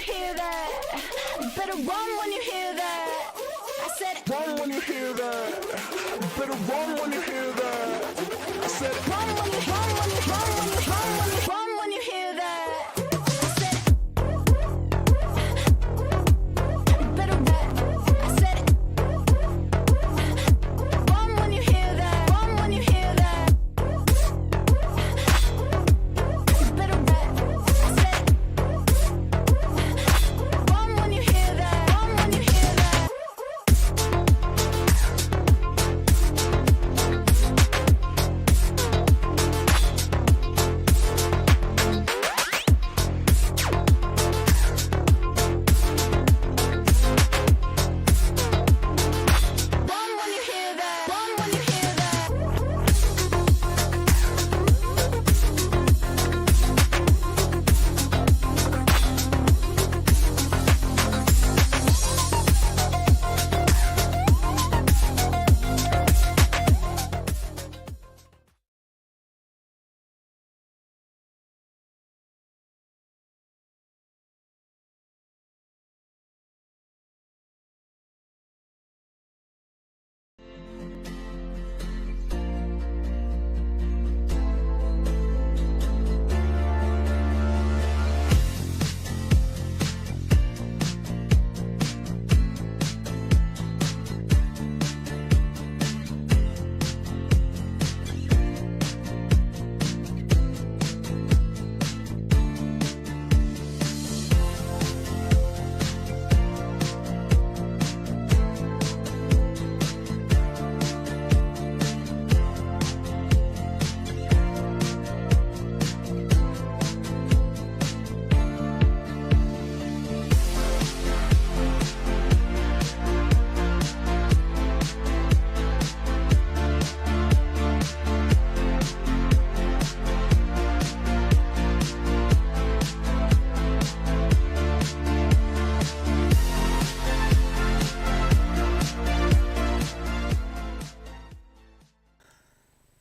hear that. Better run when you hear that. I said, Run when you hear that. Better run when you hear that. I said, run when you hear that. I said, better I said, run when you hear that. Run when you hear that. Better I said, run when you hear that. Run when you hear that. Run when you hear that. Run when you hear that.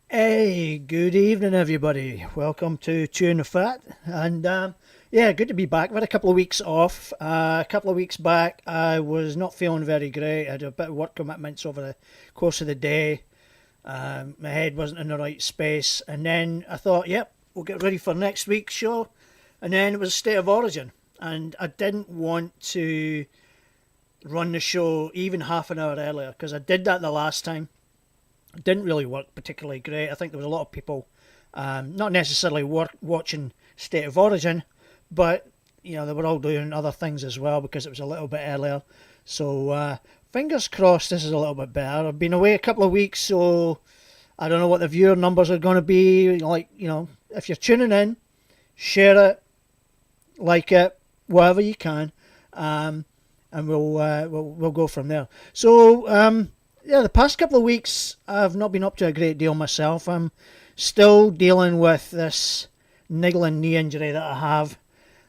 Hey, good evening, everybody. Welcome to Chewing the Fat, and yeah, good to be back. I've had a couple of weeks off. A couple of weeks back, I was not feeling very great. I had a bit of work commitments over the course of the day. My head wasn't in the right space, and then I thought, yep, we'll get ready for next week's show. And then it was State of Origin, and I didn't want to run the show even half an hour earlier because I did that the last time. It didn't really work particularly great. I think there was a lot of people not necessarily watching State of Origin, but you know, they were all doing other things as well because it was a little bit earlier. So fingers crossed this is a little bit better. I've been away a couple of weeks, so I don't know what the viewer numbers are going to be. Like, you know, if you're tuning in, share it, like it, whatever you can, and we'll go from there. So yeah, the past couple of weeks I've not been up to a great deal myself. I'm still dealing with this niggling knee injury that I have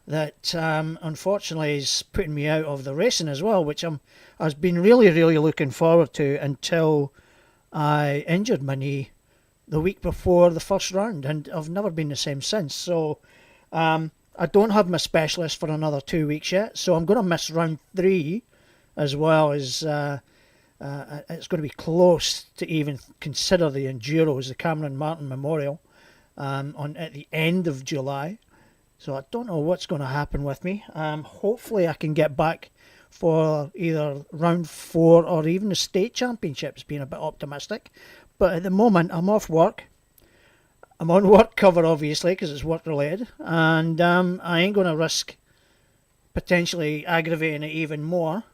that unfortunately is putting me out of the racing as well, which I've been really looking forward to until I injured my knee the week before the first round, and I've never been the same since. So I don't have my specialist for another 2 weeks yet, so I'm going to miss round 3 as well as it's going to be close to even consider the Enduros, the Cameron Martin Memorial, at the end of July. So I don't know what's going to happen with me. Hopefully I can get back for either round 4 or even the state championships, being a bit optimistic. But at the moment I'm off work. I'm on work cover obviously because it's work related, and I ain't going to risk potentially aggravating it even more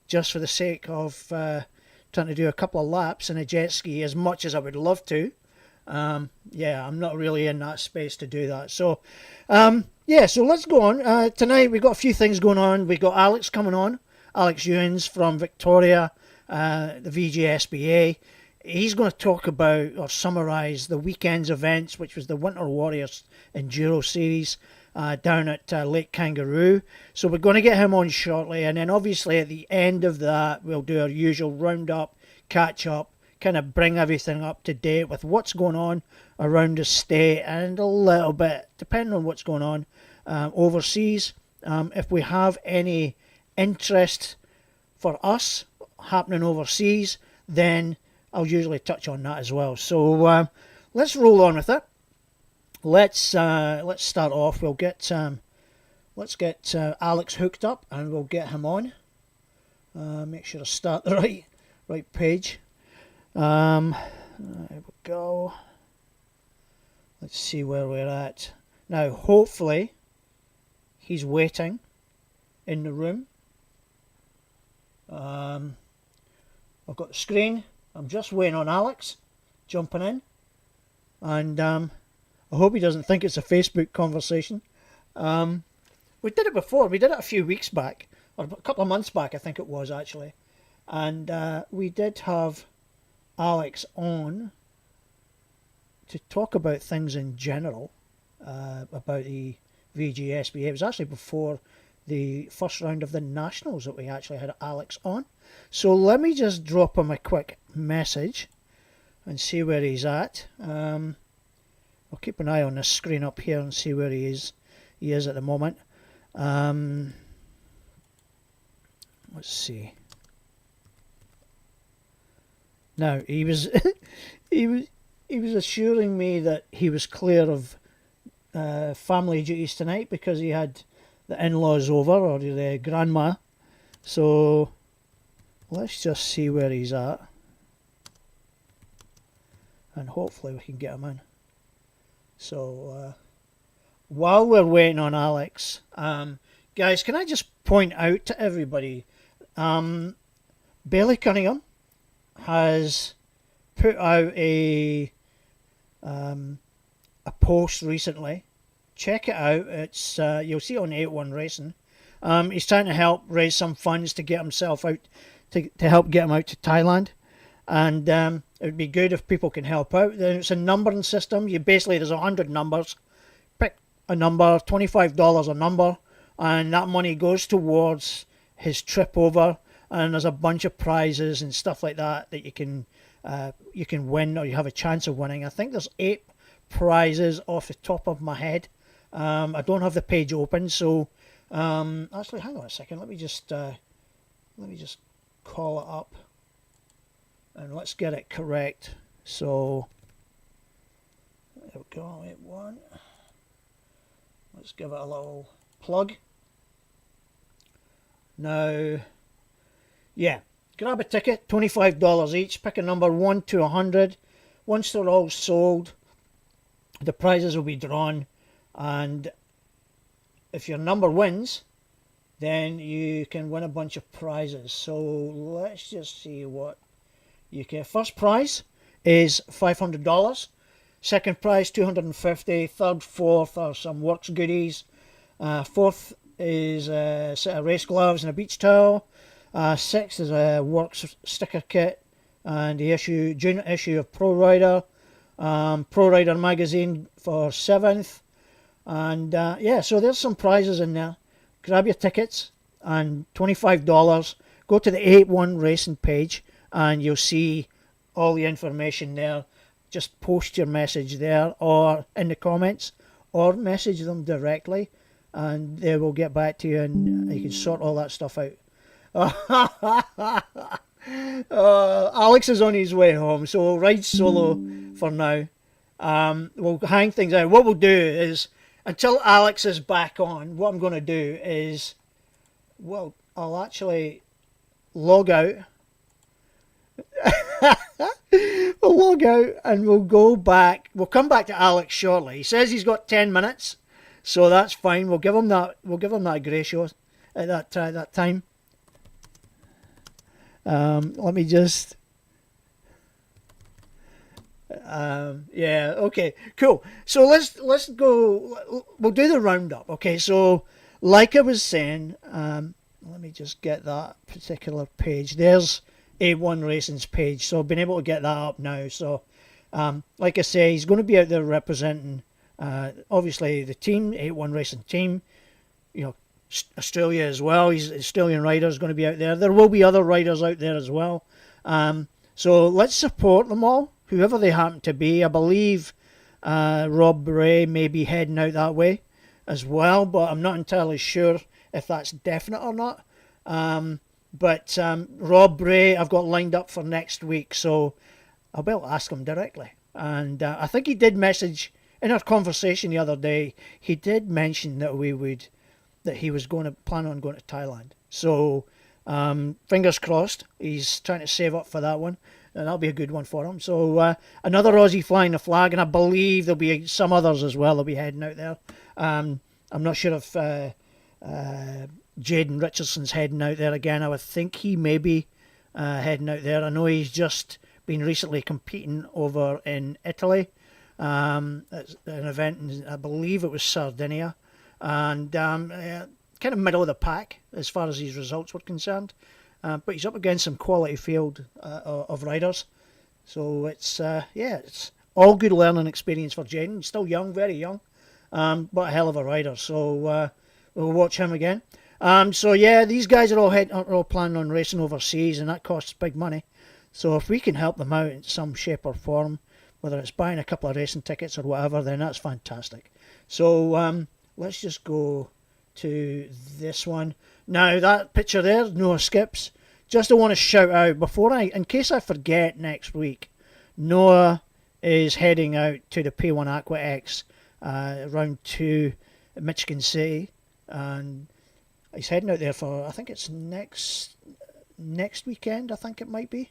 just for the sake of trying to do a couple of laps in a jet ski, as much as I would love to. Yeah, I'm not really in that space to do that. So, yeah, so let's go on. Tonight we've got a few things going on. We've got Alex coming on, Alex Youings from Victoria, the VJSBA. He's going to talk about or summarise the weekend's events, which was the Winter Warrior Enduro Series down at Lake Kangaroo. So we're going to get him on shortly, and then obviously at the end of that we'll do our usual roundup, catch up, kind of bring everything up to date with what's going on around the state and a little bit, depending on what's going on overseas. if we have any interest for us happening overseas, then I'll usually touch on that as well. So let's roll on with it. Let's start off. Let's get Alex hooked up, and we'll get him on. Make sure I start the right page. There we go. Let's see where we're at now. Hopefully, he's waiting in the room. I've got the screen. I'm just waiting on Alex jumping in, and I hope he doesn't think it's a Facebook conversation. We did it before. We did it a few weeks back, or a couple of months back, I think it was actually, and we did have Alex on to talk about things in general, about the VJSBA. It was actually before the first round of the Nationals that we actually had Alex on. So let me just drop him a quick message and see where he's at. I'll keep an eye on this screen up here and see where he is at the moment. Let's see. Now he was he was assuring me that he was clear of family duties tonight because he had the in-laws over, or the grandma. So let's just see where he's at, and hopefully we can get him in. So while we're waiting on Alex, guys, can I just point out to everybody, Bailey Cunningham has put out a post recently. Check it out. It's you'll see it on 81 Racing. He's trying to help raise some funds to get himself out, to help get him out to Thailand, and it would be good if people can help out. It's a numbering system. There's 100 numbers. Pick a number, $25 a number, and that money goes towards his trip over. And there's a bunch of prizes and stuff like that you can win, or you have a chance of winning. I think there's 8 prizes off the top of my head. I don't have the page open, so actually, hang on a second. Let me just call it up, and let's get it correct. So there we go. 81. Let's give it a little plug. Now, yeah, grab a ticket, $25 each. Pick a number 1 to 100. Once they're all sold, the prizes will be drawn, and if your number wins, then you can win a bunch of prizes. So let's just see what you get. First prize is $500. Second prize $250. Third, fourth are some works goodies. Fourth is a set of race gloves and a beach towel. Sixth is a works sticker kit and the junior issue of Pro Rider. Pro Rider magazine for 7th. And yeah, so there's some prizes in there. Grab your tickets, and $25. Go to the 81 Racing page and you'll see all the information there. Just post your message there or in the comments, or message them directly, and they will get back to you, and you can sort all that stuff out. Alex is on his way home, so we'll ride solo for now. We'll hang things out. What we'll do is, until Alex is back on, what I'm going to do is, well, I'll actually log out. We'll log out and we'll go back. We'll come back to Alex shortly. He says he's got 10 minutes, so that's fine. We'll give him that. We'll give him that ratio at that time. Let me just. Yeah. Okay. Cool. So let's go. We'll do the roundup. Okay. So, like I was saying, let me just get that particular page. There's A1 Racing's page. So I've been able to get that up now. So, like I say, he's going to be out there representing, obviously the team, A1 Racing team. You know, Australia as well. He's Australian riders going to be out there. There will be other riders out there as well. So let's support them all, whoever they happen to be. I believe Rob Bray may be heading out that way as well, but I'm not entirely sure. if that's definite or not. But Rob Bray, I've got lined up for next week, so I'll be able to ask him directly. And I think he did message in our conversation the other day. He did mention that he was going to plan on going to Thailand. So fingers crossed. He's trying to save up for that one, and that'll be a good one for him. So another Aussie flying the flag, and I believe there'll be some others as well that'll be heading out there. I'm not sure if Jaden Richardson's heading out there again. I would think he may be heading out there. I know he's just been recently competing over in Italy. It's an event in, I believe it was Sardinia, and kind of middle of the pack as far as his results were concerned. But he's up against some quality field of riders. So it's all good learning experience for Jaden. Still young, very young, but a hell of a rider. So we'll watch him again. So yeah, these guys are all planning on racing overseas, and that costs big money. So if we can help them out in some shape or form, whether it's buying a couple of racing tickets or whatever, then that's fantastic. So let's just go to this one. Now that picture there, Noah Skips. Just I want to shout out in case I forget next week, Noah is heading out to the P1 Aqua X round 2 at Michigan City, and he's heading out there for, I think it's next weekend. I think it might be.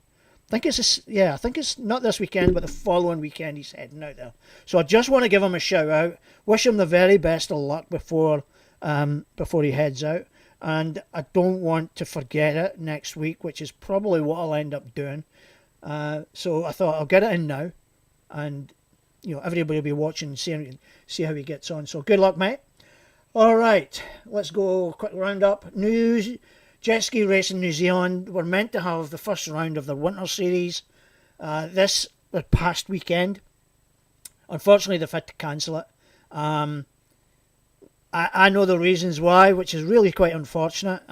I think it's not this weekend, but the following weekend he's heading out there. So I just want to give him a shout out. Wish him the very best of luck before he heads out. And I don't want to forget it next week, which is probably what I'll end up doing. So I thought I'll get it in now, and everybody will be watching and see how he gets on. So good luck, mate. All right, let's go quick roundup. News. Jetski Racing New Zealand were meant to have the first round of the Winter Series the past weekend. Unfortunately, they've had to cancel it. I know the reasons why, which is really quite unfortunate,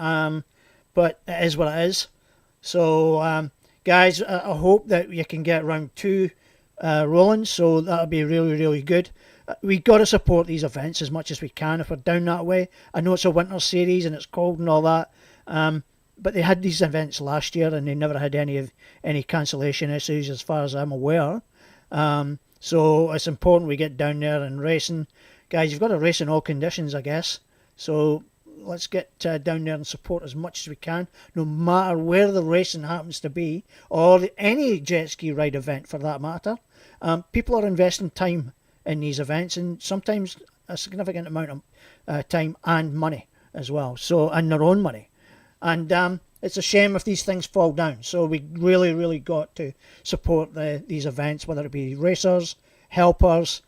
but it is what it is. So, guys, I hope that you can get round 2 rolling, so that'll be really, really good. We've got to support these events as much as we can if we're down that way. I know it's a Winter Series and it's cold and all that, but they had these events last year and they never had any cancellation issues as far as I'm aware. So it's important we get down there and racing. Guys, you've got to race in all conditions, I guess. So let's get down there and support as much as we can, no matter where the racing happens to be, or any jet ski ride event for that matter. People are investing time in these events, and sometimes a significant amount of time and money as well, and their own money. And it's a shame if these things fall down. So we really, really got to support these events, whether it be racers, helpers,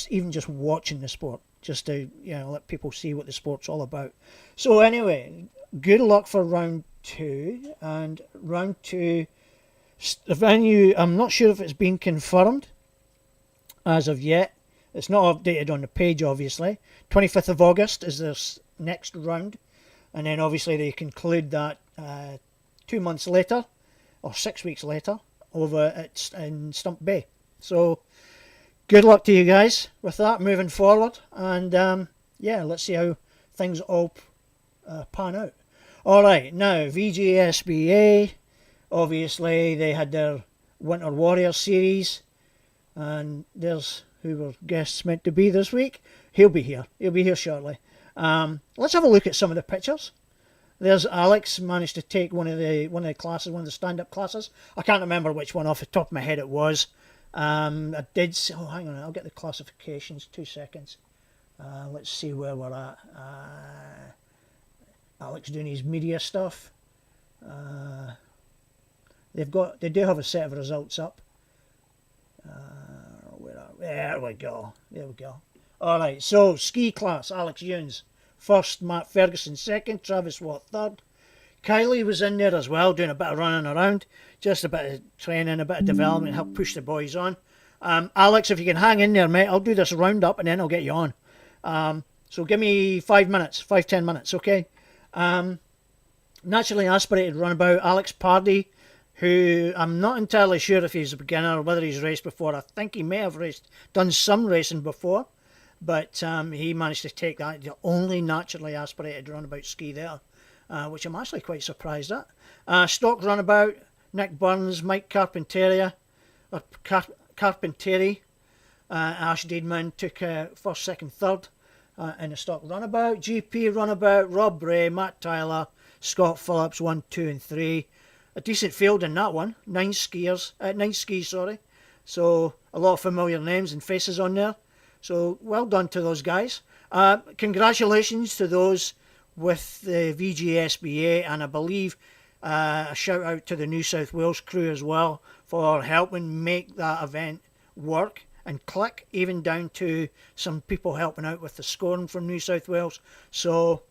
even just watching the sport, just to let people see what the sport's all about. So anyway, good luck for round 2. And round 2, the venue, I'm not sure if it's been confirmed as of yet. It's not updated on the page, obviously. 25th of August is this next round. And then obviously they conclude that 2 months later, or 6 weeks later, over in Stump Bay. So good luck to you guys with that moving forward. And let's see how things all pan out. Alright, now VJSBA, obviously they had their Winter Warrior series. And there's who were guests meant to be this week. He'll be here shortly. Let's have a look at some of the pictures. There's Alex, managed to take one of the classes, one of the stand-up classes. I can't remember which one off the top of my head it was. I did. Oh, hang on, I'll get the classifications. 2 seconds. Let's see where we're at. Alex doing his media stuff. They do have a set of results up. There we go. All right, so ski class, Alex Youings first, Matt Ferguson second, Travis Watt third. Kylie was in there as well, doing a bit of running around, just a bit of training, a bit of development, help push the boys on. Alex, if you can hang in there, mate, I'll do this roundup and then I'll get you on. So give me 10 minutes, okay? Naturally aspirated runabout, Alex Pardy, who I'm not entirely sure if he's a beginner or whether he's raced before. I think he may have done some racing before. but he managed to take that, the only naturally aspirated runabout ski there, which I'm actually quite surprised at. Stock runabout, Nick Burns, Mike Carpentieri, Ash Deedman took first, second, third in the stock runabout. GP runabout, Rob Bray, Matt Tyler, Scott Phillips, 1, 2 and 3. A decent field in that one, 9 skis, sorry. So a lot of familiar names and faces on there. So well done to those guys. Congratulations to those with the VJSBA, and I believe a shout out to the New South Wales crew as well for helping make that event work and click, even down to some people helping out with the scoring from New South Wales. So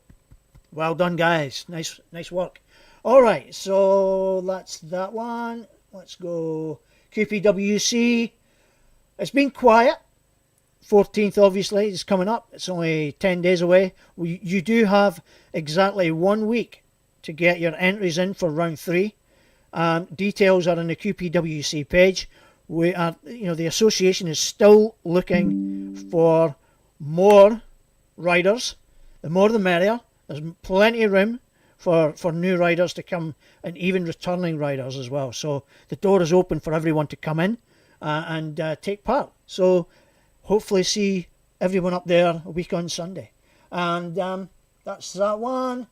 well done, guys. Nice work. All right, so that's that one. Let's go QPWC. It's been quiet. 14th obviously is coming up. It's only 10 days away. You do have exactly 1 week to get your entries in for round 3. Details are on the QPWC page. We are, the association is still looking for more riders. The more the merrier. There's plenty of room for new riders to come, and even returning riders as well. So the door is open for everyone to come in and take part. So hopefully see everyone up there a week on Sunday. And that's that one.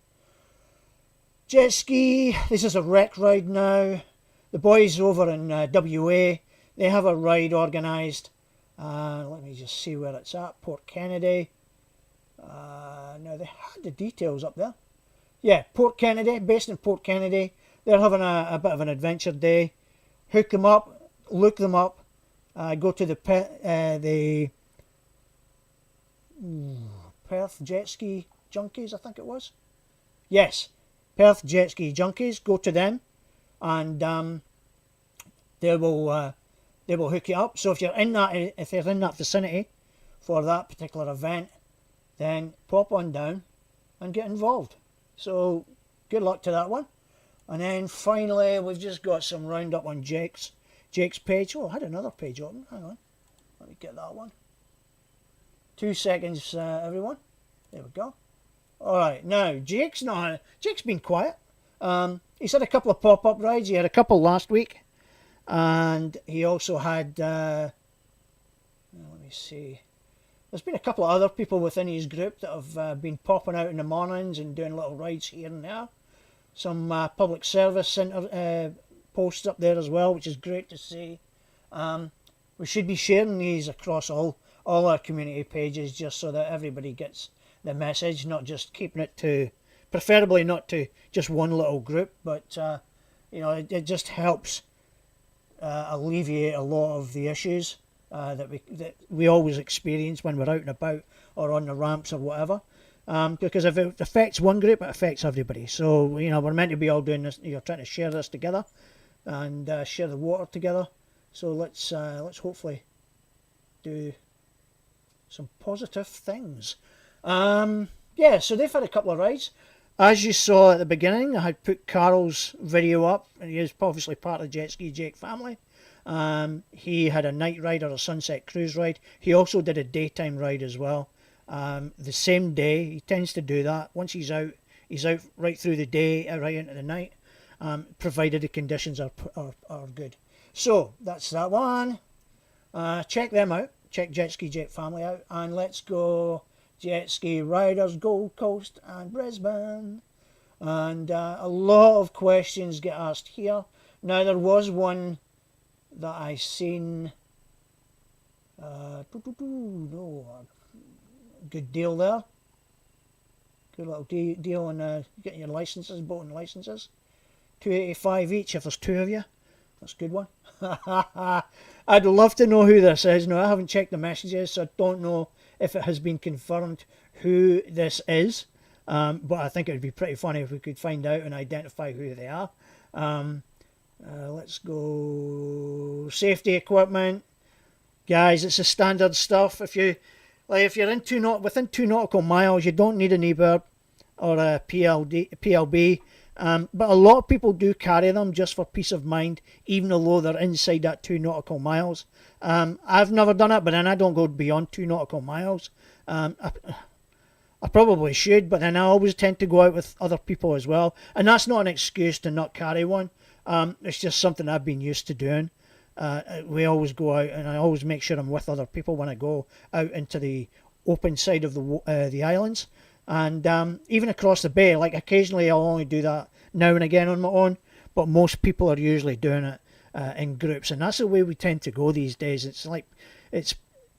Jetski, this is a rec ride now. The boys over in WA, they have a ride organised. Let me just see where it's at. Port Kennedy. Now they had the details up there. Yeah, Port Kennedy, based in Port Kennedy. They're having a bit of an adventure day. Hook them up, look them up. Go to the Perth Jetski Junkies, I think it was. Yes, Perth Jetski Junkies. Go to them, and they will hook you up. So if they're in that vicinity for that particular event, then pop on down and get involved. So good luck to that one. And then finally, we've just got some roundup on Jake's page. Oh, I had another page open. Hang on, let me get that one. 2 seconds, everyone. There we go. All right, now Jake's been quiet. He's had a couple of pop-up rides. He had a couple last week, and he also had. Let me see. There's been a couple of other people within his group that have been popping out in the mornings and doing little rides here and there. Some public service centre posts up there as well, which is great to see. We should be sharing these across all our community pages, just so that everybody gets the message, not just keeping it to, preferably not to just one little group, but it just helps alleviate a lot of the issues that we always experience when we're out and about or on the ramps or whatever. Because if it affects one group, it affects everybody. So we're meant to be all doing this. You're trying to share this together and share the water together. So let's hopefully do some positive things. Yeah, so they've had a couple of rides. As you saw at the beginning, I had put Carl's video up, and he is obviously part of the Jetski Jake family. He had a night ride or a sunset cruise ride. He also did a daytime ride as well. The same day. He tends to do that. Once he's out right through the day, right into the night, provided the conditions are good. So that's that one. Check them out. Check Jetski Jet Family out, and let's go Jetski Riders Gold Coast and Brisbane. And a lot of questions get asked here. Now there was one that I seen. Good deal there. Good little deal on getting your licenses, boating licenses. $2.85 each if there's 2 of you. That's a good one. I'd love to know who this is. No, I haven't checked the messages, so I don't know if it has been confirmed who this is. But I think it would be pretty funny if we could find out and identify who they are. Let's go safety equipment. Guys, it's the standard stuff. If you're in within 2 nautical miles, you don't need an eBird or a PLB. But a lot of people do carry them just for peace of mind, even though they're inside that 2 nautical miles. I've never done it, but then I don't go beyond 2 nautical miles. I probably should, but then I always tend to go out with other people as well. And that's not an excuse to not carry one. It's just something I've been used to doing. We always go out, and I always make sure I'm with other people when I go out into the open side of the islands. And even across the bay, like occasionally I'll only do that now and again on my own, but most people are usually doing it in groups. And that's the way we tend to go these days. It's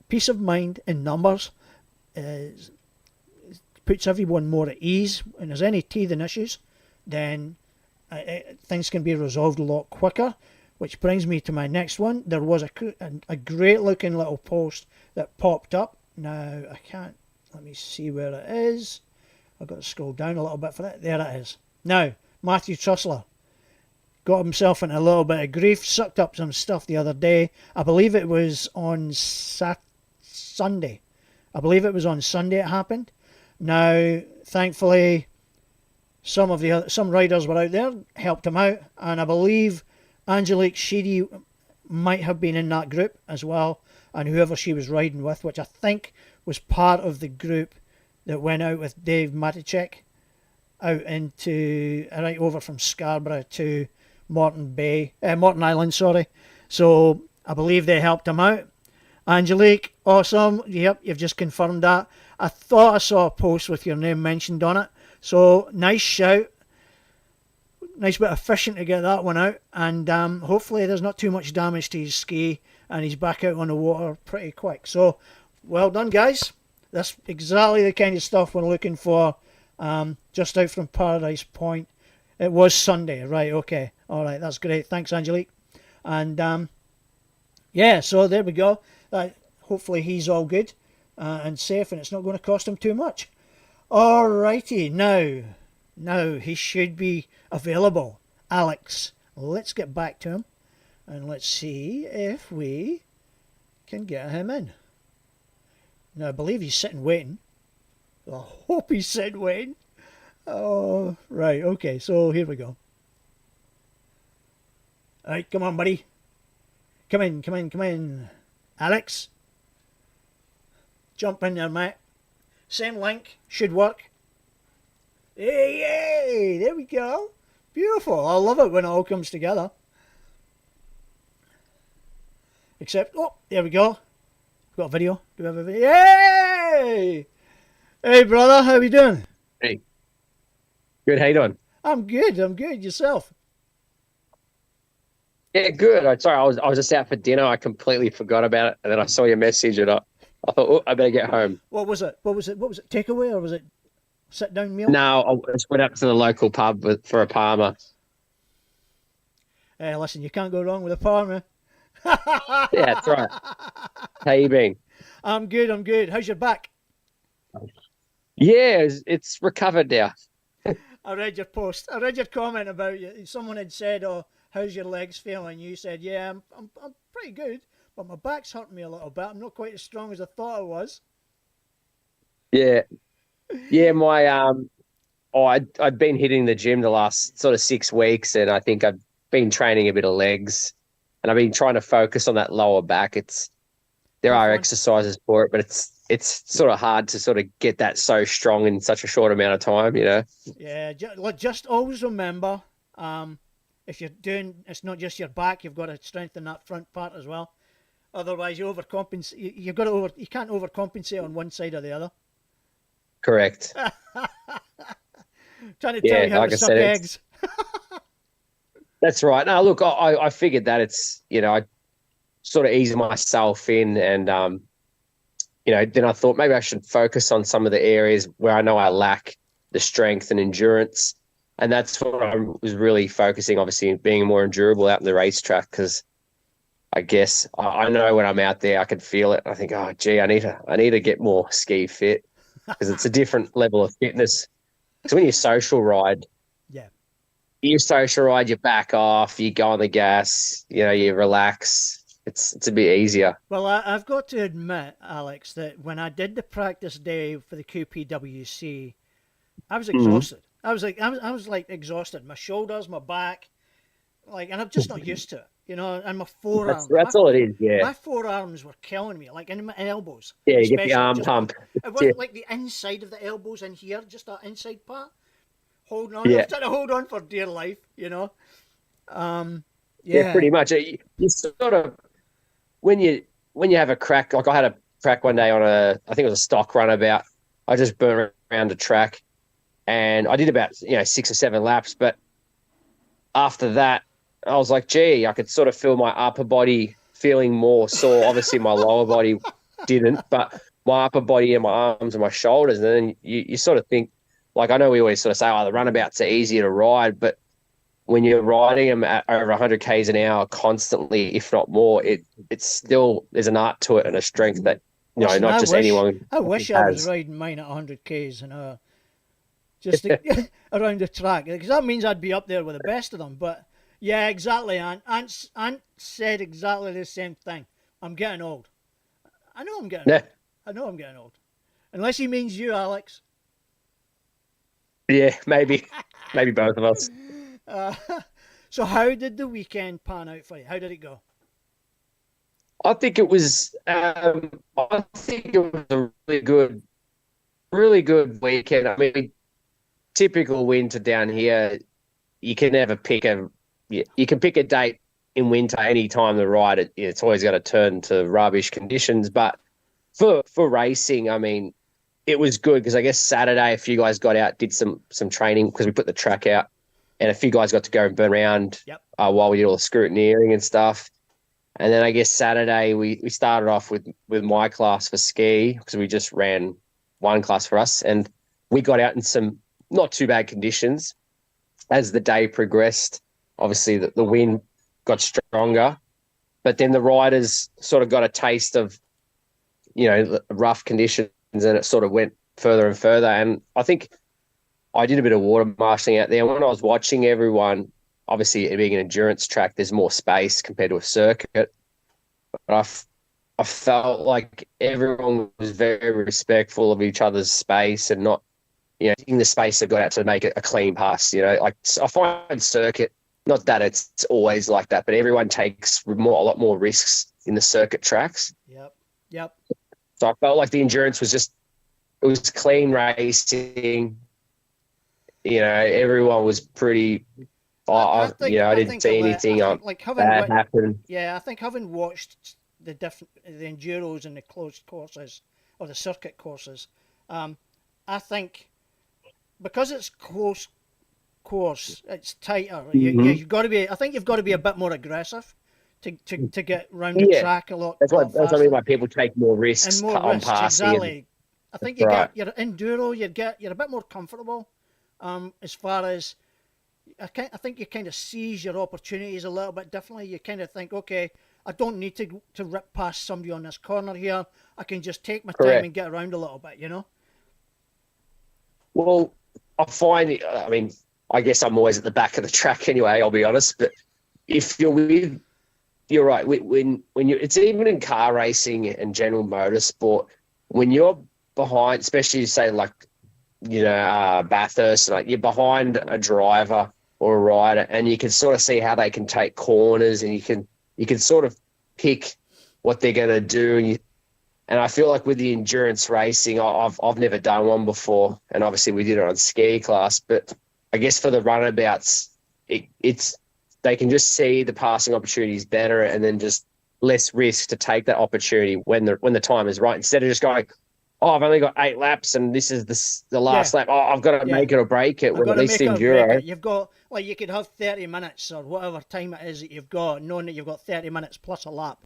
peace of mind in numbers. Puts everyone more at ease. And there's any teething issues, then things can be resolved a lot quicker. Which brings me to my next one. There was a great looking little post that popped up. Now I can't. Let me see where it is. I've got to scroll down a little bit for it. There it is. Now Matthew Trussler got himself in a little bit of grief. Sucked up some stuff the other day. I believe it was on Sunday. I believe it was on Sunday it happened. Now, thankfully, some riders were out there, helped him out, and I believe Angelique Sheedy might have been in that group as well, and whoever she was riding with, which I think was part of the group that went out with Dave Matichek out into right over from Scarborough to Moreton Island, sorry. So I believe they helped him out. Angelique, awesome. Yep, you've just confirmed that. I thought I saw a post with your name mentioned on it. So nice shout. Nice bit of fishing to get that one out. And hopefully there's not too much damage to his ski and he's back out on the water pretty quick. So well done, guys. That's exactly the kind of stuff we're looking for. Just out from Paradise Point. It was Sunday, right? Okay. All right, that's great. Thanks, Angelique. And yeah, so there we go. Hopefully he's all good and safe, and it's not going to cost him too much. Alrighty, now he should be available. Alex, let's get back to him and let's see if we can get him in. Now I believe he's sitting waiting. I hope he's sitting waiting. Oh, right, okay, so here we go. Alright, come on, buddy. Come in. Alex, jump in there, mate. Same link, should work. Yay! There we go. Beautiful. I love it when it all comes together. Except, oh, there we go. We've got a video. Do we have a video? Yay! Hey, brother, how you doing? Hey. Good, how you doing? I'm good. Yourself? Yeah, good. Sorry, I was just out for dinner. I completely forgot about it, and then I saw your message, and I thought, oh, I better get home. What was it? Takeaway, or was it sit-down meal? No, I just went up to the local pub for a Parma. Hey, listen, you can't go wrong with a Parma. Yeah, that's right. How you been? I'm good. How's your back? Yeah, it's recovered now. I read your post. I read your comment about you. Someone had said, "Oh, how's your legs feeling?" You said, "Yeah, I'm pretty good, but my back's hurting me a little bit. I'm not quite as strong as I thought I was." Yeah, my I'd been hitting the gym the last sort of 6 weeks, and I think I've been training a bit of legs, and I've been trying to focus on that lower back. There are exercises for it, but it's sort of hard to sort of get that so strong in such a short amount of time, you know? Yeah, just always remember, if you're doing, it's not just your back, you've got to strengthen that front part as well. Otherwise, you overcompensate. You can't overcompensate on one side or the other. Correct. Trying to tell you how to suck eggs. That's right. No, look, I figured that it's, I sort of ease myself in, and then I thought maybe I should focus on some of the areas where I know I lack the strength and endurance. And that's what I was really focusing, obviously, being more endurable out in the racetrack, because I guess I know when I'm out there, I can feel it. I think, oh, gee, I need to get more ski fit, because it's a different level of fitness. Because when you social ride, you back off, you go on the gas, you relax. It's a bit easier. Well, I've got to admit, Alex, that when I did the practice day for the QPWC, I was exhausted. I was like exhausted. My shoulders, my back, like, and I'm just not used to it, you know. And my forearms, That's all it is. Yeah. my forearms were killing me, like in my elbows. Yeah. You get the Especially arm just pump. it Yeah. wasn't like the inside of the elbows in here, just that inside part. Holding on, I Yeah. was trying to hold on for dear life, you know. Yeah. Pretty much. You sort of when you have a crack. Like I had a crack one day on I think it was a stock runabout. I just burnt around a track, and I did about 6 or 7 laps. But after that, I was like, gee, I could sort of feel my upper body feeling more sore. Obviously, my lower body didn't, but my upper body and my arms and my shoulders. And then you sort of think, like, I know we always sort of say, oh, the runabouts are easier to ride, but when you're riding them at over 100 k's an hour constantly, if not more, it's still, there's an art to it and a strength that, Listen, not just anyone. I wish I was riding mine at 100 k's an hour, just to, around the track, because that means I'd be up there with the best of them. But yeah, exactly. Ant said exactly the same thing. I'm getting old. I know I'm getting old. I know I'm getting old. Unless he means you, Alex. Yeah, maybe both of us. So how did the weekend pan out for you? How did it go? I think it was a really good weekend. I mean, typical winter down here, you can never you can pick a date in winter any time to ride it. It's always got to turn to rubbish conditions. But for racing, I mean, it was good because I guess Saturday a few guys got out, did some training because we put the track out, and a few guys got to go and burn around while we did all the scrutineering and stuff. And then I guess Saturday we started off with my class for ski because we just ran one class for us, and we got out in some not too bad conditions. As the day progressed, obviously the wind got stronger, but then the riders sort of got a taste of, the rough conditions, and it sort of went further and further. And I think I did a bit of water marshalling out there. When I was watching everyone, obviously it being an endurance track, there's more space compared to a circuit. But I felt like everyone was very respectful of each other's space and not, in the space they've got out to make it a clean pass. Like I find circuit, not that it's always like that, but everyone takes a lot more risks in the circuit tracks. Yep. So I felt like the endurance was it was clean racing. Everyone was pretty. I didn't see anything bad happen. Yeah, I think having watched the enduros and the closed courses or the circuit courses, I think because it's close course, it's tighter. You've got to be. I think you've got to be a bit more aggressive to get round the track a lot. That's what I mean. Why people take more risks on passing. Exactly. I think you get your enduro. You're a bit more comfortable. As far as I think you kind of seize your opportunities a little bit differently. You kind of think, okay, I don't need to rip past somebody on this corner here. I can just take my time and get around a little bit, Well, I find, I guess I'm always at the back of the track anyway, I'll be honest. But if you're right. When it's even in car racing and general motorsport, when you're behind, especially say like, Bathurst, like you're behind a driver or a rider, and you can sort of see how they can take corners, and you can sort of pick what they're going to do, and I feel like with the endurance racing, I've never done one before, and obviously we did it on ski class, but I guess for the runabouts, it's they can just see the passing opportunities better, and then just less risk to take that opportunity when the time is right, instead of just going, oh, I've only got 8 laps and this is the last lap. Oh, I've got to make it or break it. Well, at least enduro, you've got, like, you could have 30 minutes or whatever time it is that you've got, knowing that you've got 30 minutes plus a lap.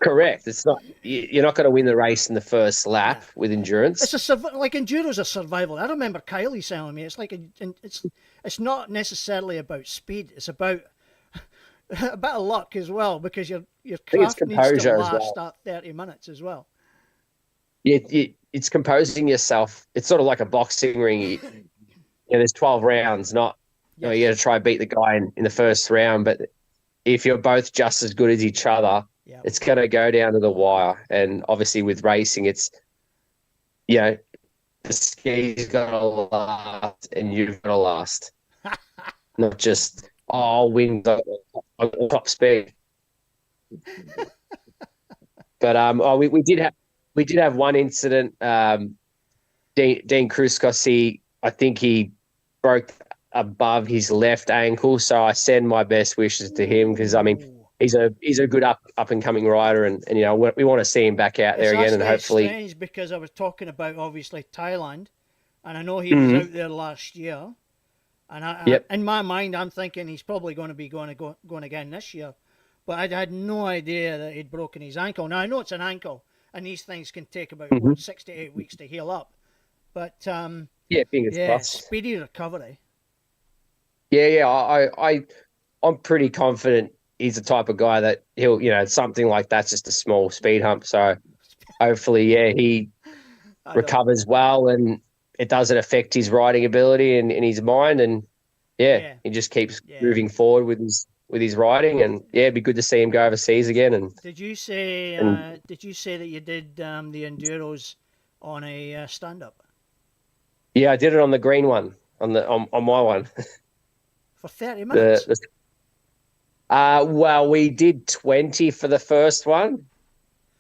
Correct. It's not, you're not going to win the race in the first lap with endurance. It's like enduro's a survival. I remember Kylie telling me it's like it's not necessarily about speed. It's about a bit of luck as well, because your craft needs to last that 30 minutes as well. Yeah, it's composing yourself. It's sort of like a boxing ring. There's 12 rounds, not you got to try and beat the guy in the first round. But if you're both just as good as each other, it's going to go down to the wire. And obviously with racing, it's, the ski's got to last and you've got to last. Not just, win on top speed. But we did have one incident. Dean Kruskos, I think he broke above his left ankle, so I send my best wishes to him because I mean he's a good up and coming rider, and you know we want to see him back out there again, and hopefully. It's strange because I was talking about obviously Thailand, and I know he was out there last year, and in my mind I'm thinking he's probably going to be going again this year, but I had no idea that he'd broken his ankle. Now I know it's an ankle, and these things can take about 6 to 8 weeks to heal up, but fingers crossed. Speedy recovery. Yeah, I'm pretty confident he's the type of guy that he'll, something like that's just a small speed hump. So hopefully, he recovers well and it doesn't affect his riding ability and in his mind. And he just keeps moving forward with his riding. And it'd be good to see him go overseas again. And did you say that you did the Enduros on a stand up? Yeah, I did it on the green one on my one. For 30 minutes? Well, we did 20 for the first one,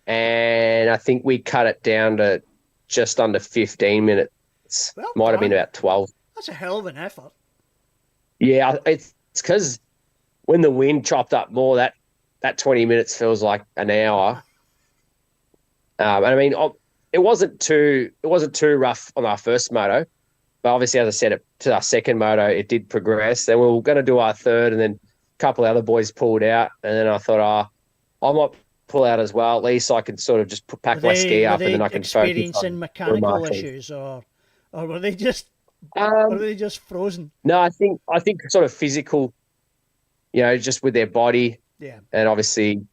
and I think we cut it down to just under 15 minutes. Well Might have been about 12. That's a hell of an effort. Yeah, it's because when the wind chopped up more, that 20 minutes feels like an hour. And I mean, it wasn't too rough on our first moto. But obviously, as I said, to our second moto, it did progress. Then we were going to do our third, and then a couple of other boys pulled out. And then I thought, I might pull out as well. At least I can sort of just pack my ski up, and then I can focus on experiencing mechanical issues, or were they just frozen? No, I think sort of physical, just with their body. Yeah. And obviously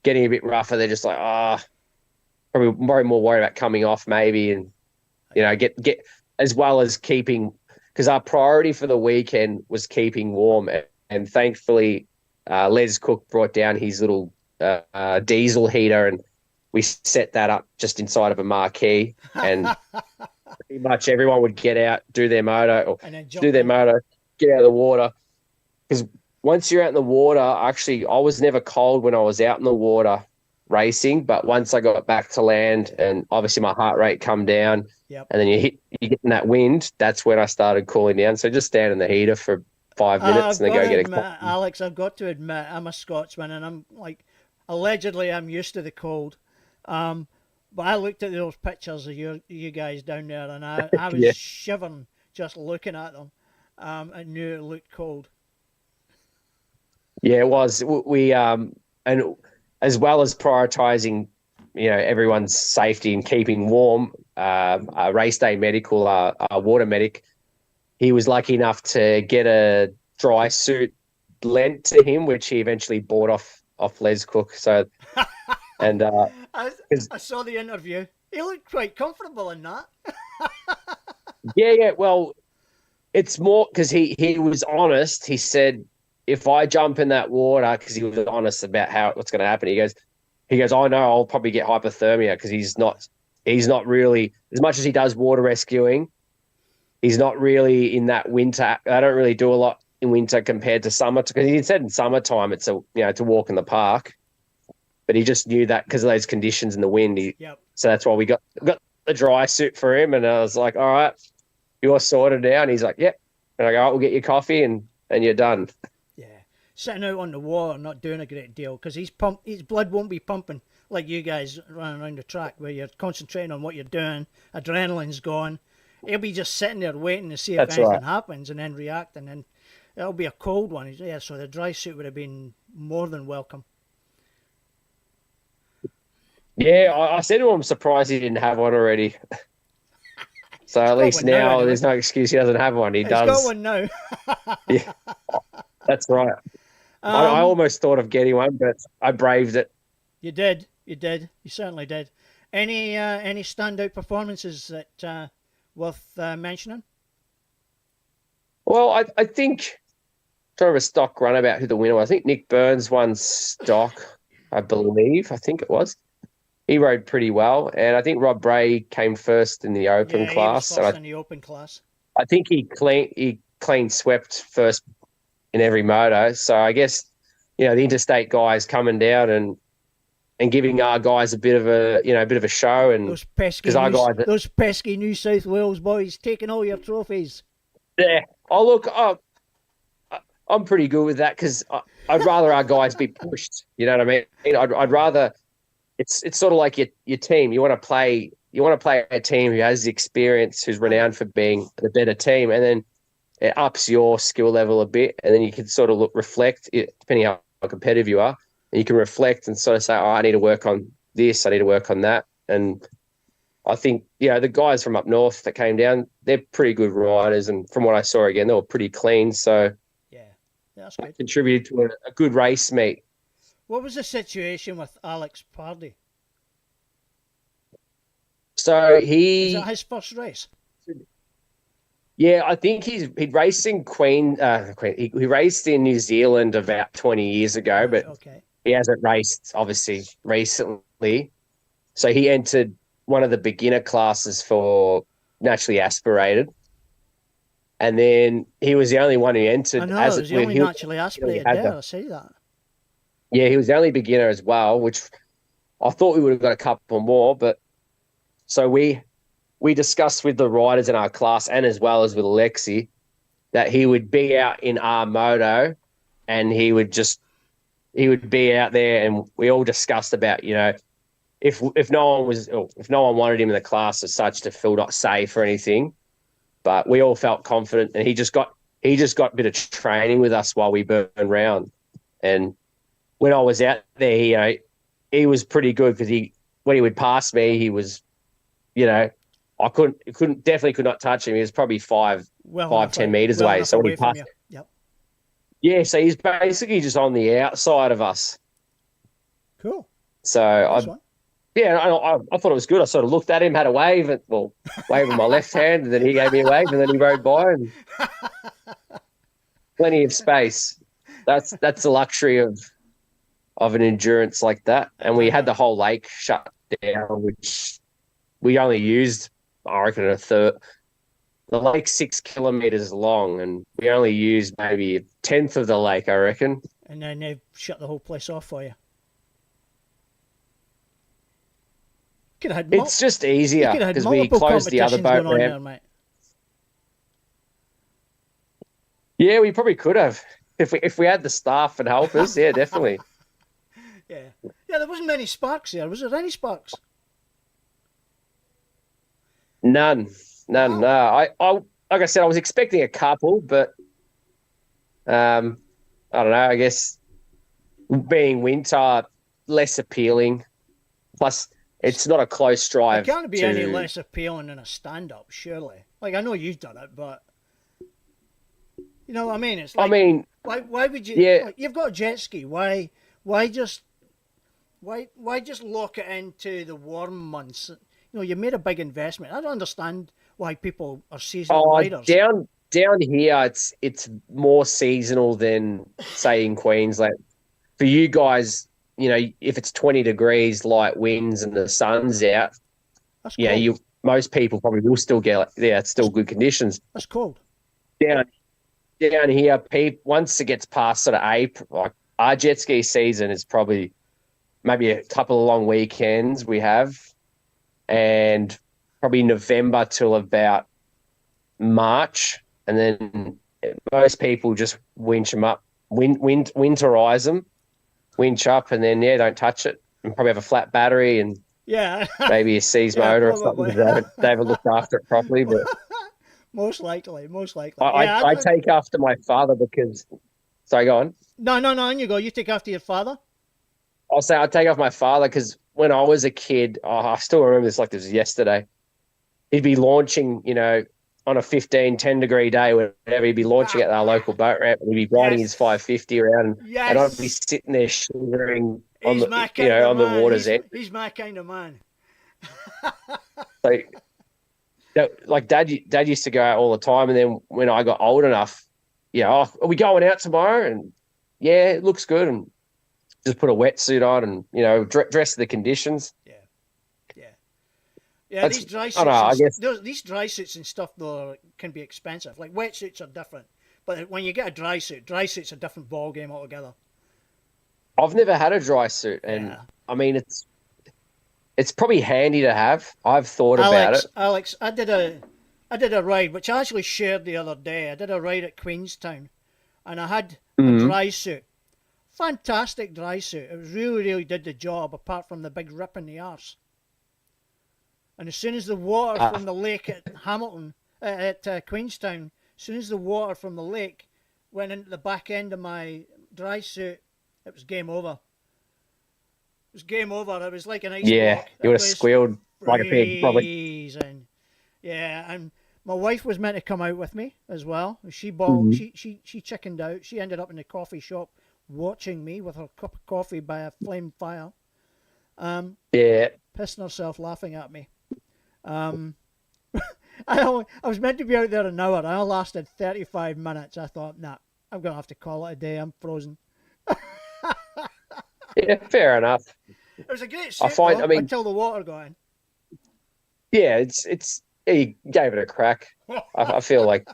getting a bit rougher. They're just like, probably more worried about coming off maybe, and get as well as keeping, because our priority for the weekend was keeping warm. And thankfully, Les Cook brought down his little diesel heater, and we set that up just inside of a marquee. And pretty much everyone would get out, do their moto, get out of the water. Because once you're out in the water, actually, I was never cold when I was out in the water racing, but once I got back to land and obviously my heart rate come down, and then you get in that wind, that's when I started cooling down. So just stand in the heater for 5 minutes and then go get a coffee. Alex, I've got to admit, I'm a Scotsman and I'm like, allegedly I'm used to the cold. But I looked at those pictures of you guys down there, and I was shivering just looking at them. I knew it looked cold. Yeah, it was. We and as well as prioritizing, everyone's safety and keeping warm, our race day medical, our water medic, he was lucky enough to get a dry suit lent to him, which he eventually bought off Les Cook. So, and I saw the interview. He looked quite comfortable in that. Yeah. Well, it's more because he was honest. He said, if I jump in that water, because he was honest about what's going to happen, he goes, I know I'll probably get hypothermia, because he's not really, as much as he does water rescuing, he's not really in that winter. I don't really do a lot in winter compared to summer, because he said in summertime it's to walk in the park, but he just knew that because of those conditions in the wind. So that's why we got the dry suit for him, and I was like, all right, you're sorted now, and he's like, yep. And I go, all right, we'll get your coffee and you're done. Sitting out on the water, not doing a great deal, because his blood won't be pumping like you guys running around the track where you're concentrating on what you're doing, adrenaline's gone. He'll be just sitting there waiting to see if anything happens and then reacting, and it'll be a cold one. Yeah, so the dry suit would have been more than welcome. Yeah, I said to him, I'm surprised he didn't have one already. So at least now there's no excuse he doesn't have one. He's got one now. Yeah, that's right. I almost thought of getting one, but I braved it. You did. You certainly did. Any standout performances that worth mentioning? Well, I think, sort of a stock run about who the winner was. I think Nick Burns won stock, I believe. I think it was. he rode pretty well. And I think Rob Bray came first in the open Yeah, class. he was first And in the open class. I think he clean swept first in every moto. So I guess, the interstate guys coming down and giving our guys a bit of a show. And Those pesky, because our guys, those pesky New South Wales boys taking all your trophies. yeah. I'm pretty good with that because I'd rather our guys be pushed. You know what I mean? I'd rather it's sort of like your team. You want to play a team who has the experience, who's renowned for being the better team, and then it ups your skill level a bit, and then you can sort of reflect, depending how competitive you are, and you can reflect and sort of say, "Oh, I need to work on this. I need to work on that." And I think the guys from up north that came down, they're pretty good riders, and from what I saw again, they were pretty clean. So yeah, that's good. Contributed to a good race meet. What was the situation with Alex Pardee? So Is that his first race? Yeah, I think he'd raced in he raced in New Zealand about 20 years ago, but okay. He hasn't raced obviously recently. So he entered one of the beginner classes for naturally aspirated. And then he was the only one who entered. I know, it was the only naturally aspirated there, I see that. Yeah, he was the only beginner as well, which I thought we would have got a couple more. But so we discussed with the riders in our class and as well as with Alexi that he would be out in our moto and he would be out there, and we all discussed about, if no one wanted him in the class as such to feel not safe or anything, but we all felt confident, and he just got a bit of training with us while we burned round. And when I was out there, he was pretty good because when he would pass me, he was, I definitely could not touch him. He was probably 10 meters away. So when he passed, yep. Yeah, so he's basically just on the outside of us. Cool. So I thought it was good. I sort of looked at him, had a wave with my left hand, and then he gave me a wave, and then he rode by, and plenty of space. That's the luxury of an endurance like that. And we had the whole lake shut down, which we only used, I reckon, a third. The lake's 6 kilometers long, and we only used maybe a tenth of the lake, I reckon. And then they've shut the whole place off for you. It's just easier because we closed the other boat ramp. Yeah, we probably could have if we had the staff and helpers. Yeah, definitely. Yeah, there wasn't many sparks there. Was there any sparks? None. No. I like I said, I was expecting a couple, but I don't know. I guess being winter, less appealing. Plus, it's not a close drive. It can't be any less appealing than a stand-up, surely. Like, I know you've done it, but you know what I mean? It's like, why would you? Yeah. Like, you've got a jet ski. Why just lock it into the warm months? You made a big investment. I don't understand why people are seasonal riders. Down here, it's more seasonal than, say, in Queensland. For you guys, if it's 20 degrees, light winds, and the sun's out, that's cold. Most people probably will still get, it's still good conditions. That's cold. Down here, once it gets past sort of April, like our jet ski season is probably maybe a couple of long weekends we have, and probably November till about March, and then most people just winch them up, winterize them, winch up, and then don't touch it, and probably have a flat battery and maybe a Seize motor or something. They haven't looked after it properly, but most likely. I take after my father because. Sorry, go on. No, on you go. You take after your father. I'll say I take off my father because when I was a kid, I still remember this like this was yesterday. He'd be launching, on a 10 degree day, whatever, he'd be launching at our local boat ramp, and he'd be riding his 550 around, and I'd be sitting there shivering on the water's edge. He's my kind of man. So, like Dad used to go out all the time, and then when I got old enough, are we going out tomorrow? And it looks good, and just put a wetsuit on and dress to the conditions. Yeah. Yeah, these dry I suits, don't know, I guess. these dry suits and stuff though can be expensive. Like wetsuits are different, but when you get a dry suit's a different ball game altogether. I've never had a dry suit, and Yeah. I mean it's probably handy to have. I've thought about it. Alex, I did a ride which I actually shared the other day. I did a ride at Queenstown, and I had a Mm. dry suit. Fantastic dry suit. It really did the job, apart from the big rip in the arse. And as soon as the water from the lake at Hamilton, at Queenstown, as soon as the water from the lake went into the back end of my dry suit, it was game over. It was game over. It was like an ice Yeah, block. you It would have was squealed like a pig, probably. freezing. Yeah, and my wife was meant to come out with me as well. She she chickened out. She ended up in the coffee shop watching me with her cup of coffee by a flame fire, Yeah. pissing herself laughing at me. I was meant to be out there an hour. I lasted 35 minutes. I thought, nah, I'm going to have to call it a day. I'm frozen. Yeah, fair enough. It was a great I suit, find, though, I mean, until the water got in. yeah, yeah, you gave it a crack. I feel like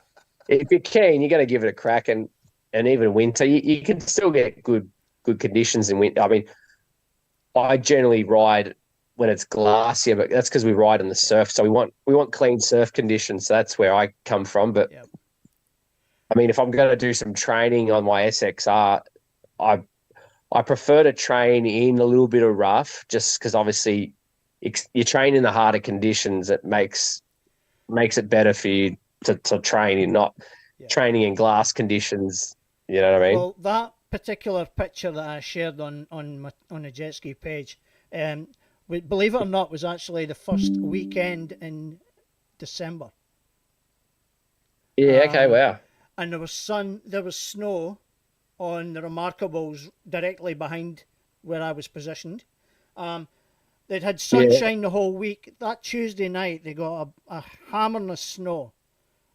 if you're keen, you're going to give it a crack, and even winter, you can still get good conditions in winter. I mean, I generally ride when it's glacier, but that's because we ride on the surf, so we want clean surf conditions. So that's where I come from. But Yep. I mean, if I'm going to do some training on my SXR, I prefer to train in a little bit of rough, just because obviously you train in the harder conditions. It makes it better for you to train in, not training in glass conditions. You know what I mean? Well, that particular picture that I shared on the Jetski page, believe it or not, was actually the first weekend in December. Yeah. Okay. Wow. And there was snow on the Remarkables directly behind where I was positioned. They'd had sunshine the whole week. That Tuesday night, they got a hammering of snow.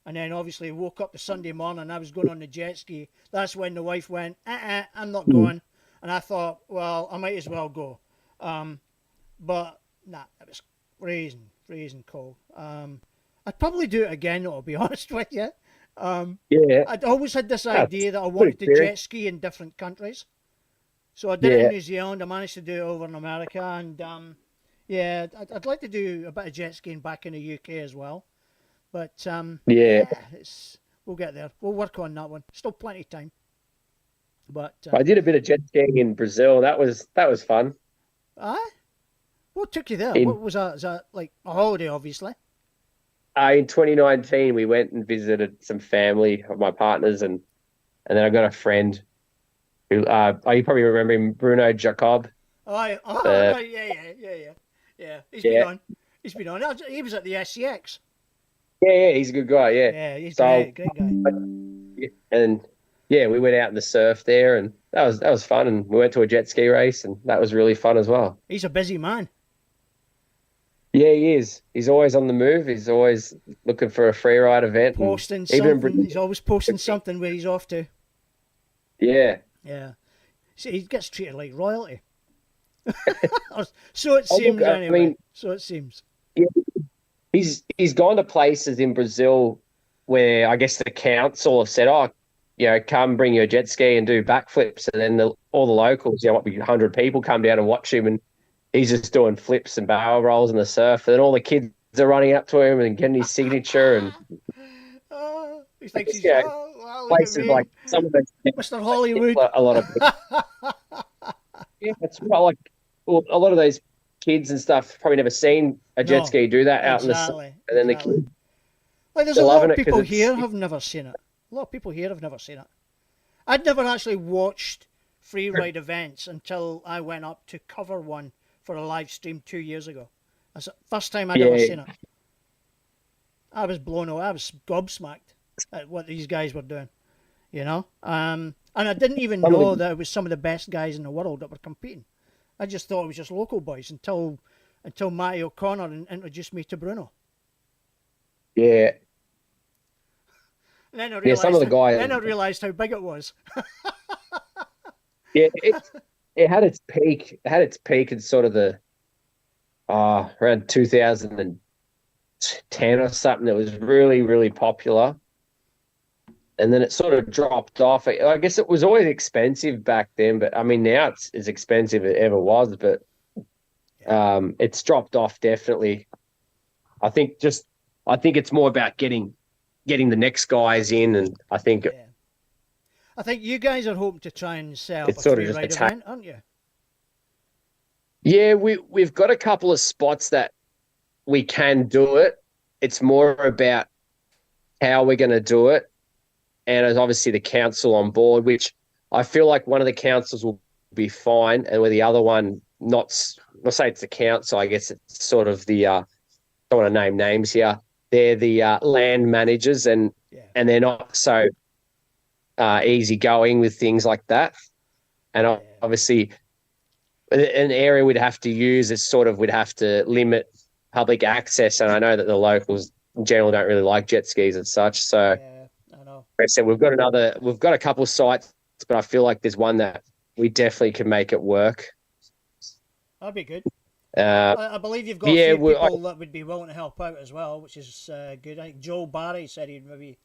And then obviously woke up the Sunday morning, I was going on the jet ski. That's when the wife went, I'm not going. And I thought, well, I might as well go. But nah, it was freezing cold. I'd probably do it again, though, I'll be honest with you. Yeah. I'd always had this idea that I wanted to jet ski in different countries. So I did it in New Zealand. I managed to do it over in America. And yeah, I'd like to do a bit of jet skiing back in the UK as well. But we'll get there. We'll work on that one. Still plenty of time. But I did a bit of jet skiing in Brazil. That was fun. What took you there? What was that? Is that like a holiday, obviously? In 2019, we went and visited some family of my partners, and then I got a friend who you probably remember him, Bruno Jacob. Right, yeah. He's been on. He was at the SCX. Yeah, he's a good guy. Yeah, he's great guy. And yeah, we went out in the surf there, and that was fun. And we went to a jet ski race, and that was really fun as well. He's a busy man. Yeah, he is. He's always on the move. He's always looking for a free ride event. Posting something. He's always posting something where he's off to. Yeah. Yeah. See, he gets treated like royalty. So it seems, anyway. I mean, so it seems. Yeah. He's gone to places in Brazil where I guess the council have said, come bring your jet ski and do backflips, and then all the locals, might be 100 people come down and watch him, and he's just doing flips and barrel rolls in the surf, and then all the kids are running up to him and getting his signature, and he thinks he's places like some of those Mr. Hollywood. A lot of yeah, that's right. Like a lot of those kids and stuff probably never seen a jet ski do that out in the sun, and then the kids. Like there's a lot of people here have never seen it. A lot of people here have never seen it. I'd never actually watched free ride events until I went up to cover one for a live stream 2 years ago. That's the first time I'd ever seen it. I was blown away. I was gobsmacked at what these guys were doing, And I didn't even know that it was some of the best guys in the world that were competing. I just thought it was just local boys until Matty O'Connor introduced me to Bruno. Yeah. And then I realized, some of the guys. Then I realized how big it was. Yeah, it had its peak. It had its peak in sort of the around 2010, 10 or something that was really, really popular. And then it sort of dropped off. I guess it was always expensive back then, but I mean, now it's as expensive as it ever was, but it's dropped off definitely. I think it's more about getting the next guys in, and I think you guys are hoping to try and set up it's sort of free just ride event, aren't you? Yeah, we've got a couple of spots that we can do it. It's more about how we're going to do it, and there's obviously the council on board, which I feel like one of the councils will be fine, and with the other one, not say it's the council. I guess it's sort of the don't want to name names here. They're the land managers, and they're not so easygoing with things like that. And obviously, an area we'd have to use is we'd have to limit public access. And I know that the locals in general don't really like jet skis and such. So I know. I said we've got a couple of sites, but I feel like there's one that we definitely can make it work. That'd be good. I believe you've got a few people that would be willing to help out as well, which is good. I think Joe Barry said he'd maybe.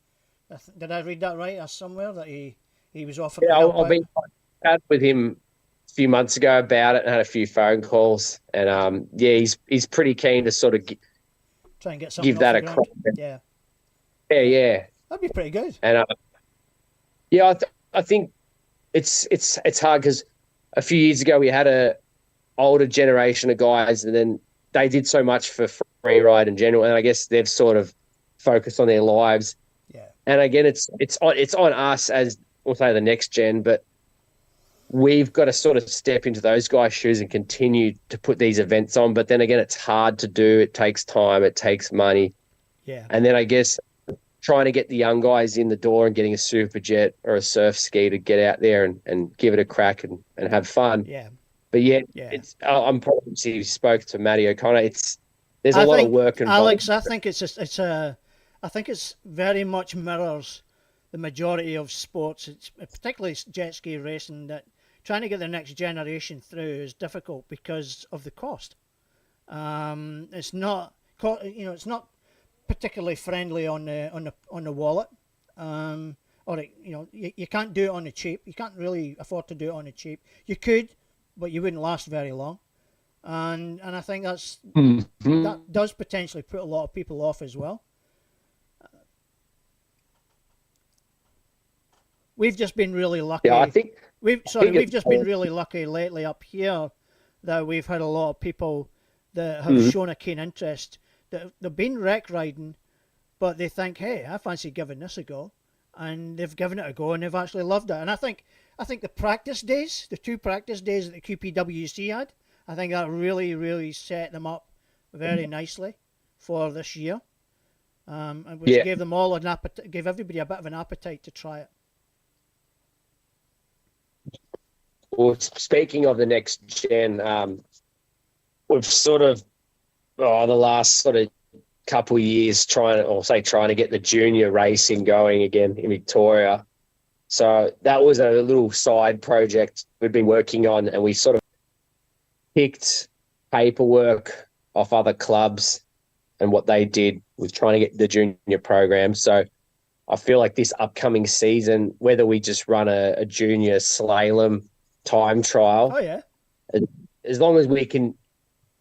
Did I read that right? Somewhere that he was offering. Yeah, I've been chatting with him a few months ago about it and had a few phone calls, and he's pretty keen to sort of try and get something give that a crack. Yeah. That'd be pretty good. And I think it's hard because a few years ago we had a older generation of guys, and then they did so much for free ride in general, and I guess they've sort of focused on their lives. Yeah. And again, it's on us as we'll say the next gen, but we've got to sort of step into those guys' shoes and continue to put these events on. But then again, it's hard to do. It takes time. It takes money. Yeah. And then I guess trying to get the young guys in the door and getting a super jet or a surf ski to get out there and give it a crack and have fun. Yeah. But it's. I'm probably you spoke to Matty O'Connor. There's a lot of work involved. Alex, I think I think it's very much mirrors the majority of sports. It's particularly jet ski racing that trying to get the next generation through is difficult because of the cost. It's not it's not particularly friendly on the wallet. You can't do it on the cheap. You can't really afford to do it on the cheap. You could, but you wouldn't last very long. And I think that does potentially put a lot of people off as well. We've just been really lucky. Yeah, we've just been really lucky lately up here that we've had a lot of people that have shown a keen interest. That they've been wreck riding, but they think, hey, I fancy giving this a go, and they've given it a go and they've actually loved it. And I think the practice days, the 2 practice days that the QPWC had, I think that really, really set them up very nicely for this year. And which gave them all gave everybody a bit of an appetite to try it. Well, speaking of the next gen, we've sort of the last sort of couple of years trying to get the junior racing going again in Victoria. So that was a little side project we'd been working on, and we sort of picked paperwork off other clubs and what they did with trying to get the junior program. So I feel like this upcoming season, whether we just run a junior slalom time trial. Oh, yeah. As long as we can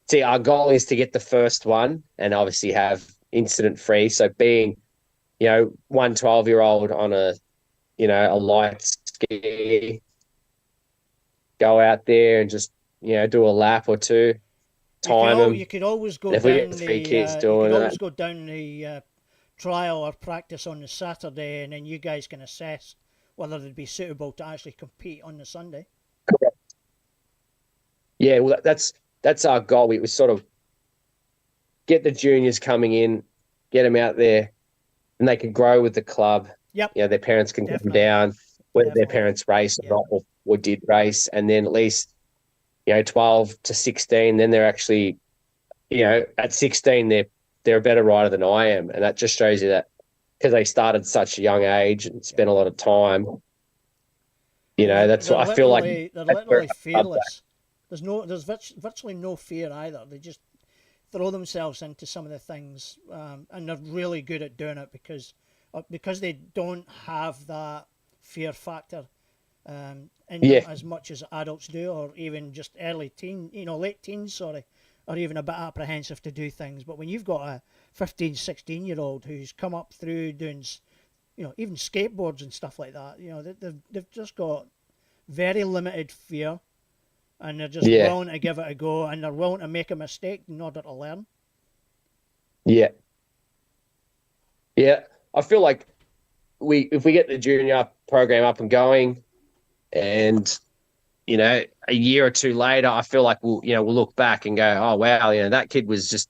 see, our goal is to get the first one and obviously have incident free. So being, 1 12-year-old on a light ski, go out there and just, do a lap or two, time them. You could always go if down we get 3 kids doing you could that. always go down the trial or practice on the Saturday, and then you guys can assess whether they'd be suitable to actually compete on the Sunday. Correct. Yeah, well, that's our goal. We sort of get the juniors coming in, get them out there, and they can grow with the club. Yep. Their parents can come down, whether their parents race or not, or did race, and then at least, 12 to 16, then they're actually, at 16, they're a better rider than I am. And that just shows you that because they started such a young age and spent a lot of time, that's what I feel like. They're literally fearless. There's virtually no fear either. They just throw themselves into some of the things, and they're really good at doing it because they don't have that fear factor in them as much as adults do, or even just late teens, sorry, are even a bit apprehensive to do things. But when you've got a 15, 16-year-old who's come up through doing, even skateboards and stuff like that, they've just got very limited fear, and they're just willing to give it a go, and they're willing to make a mistake in order to learn. Yeah. Yeah. I feel like if we get the junior program up and going, and a year or two later, I feel like we'll look back and go, oh wow, that kid was just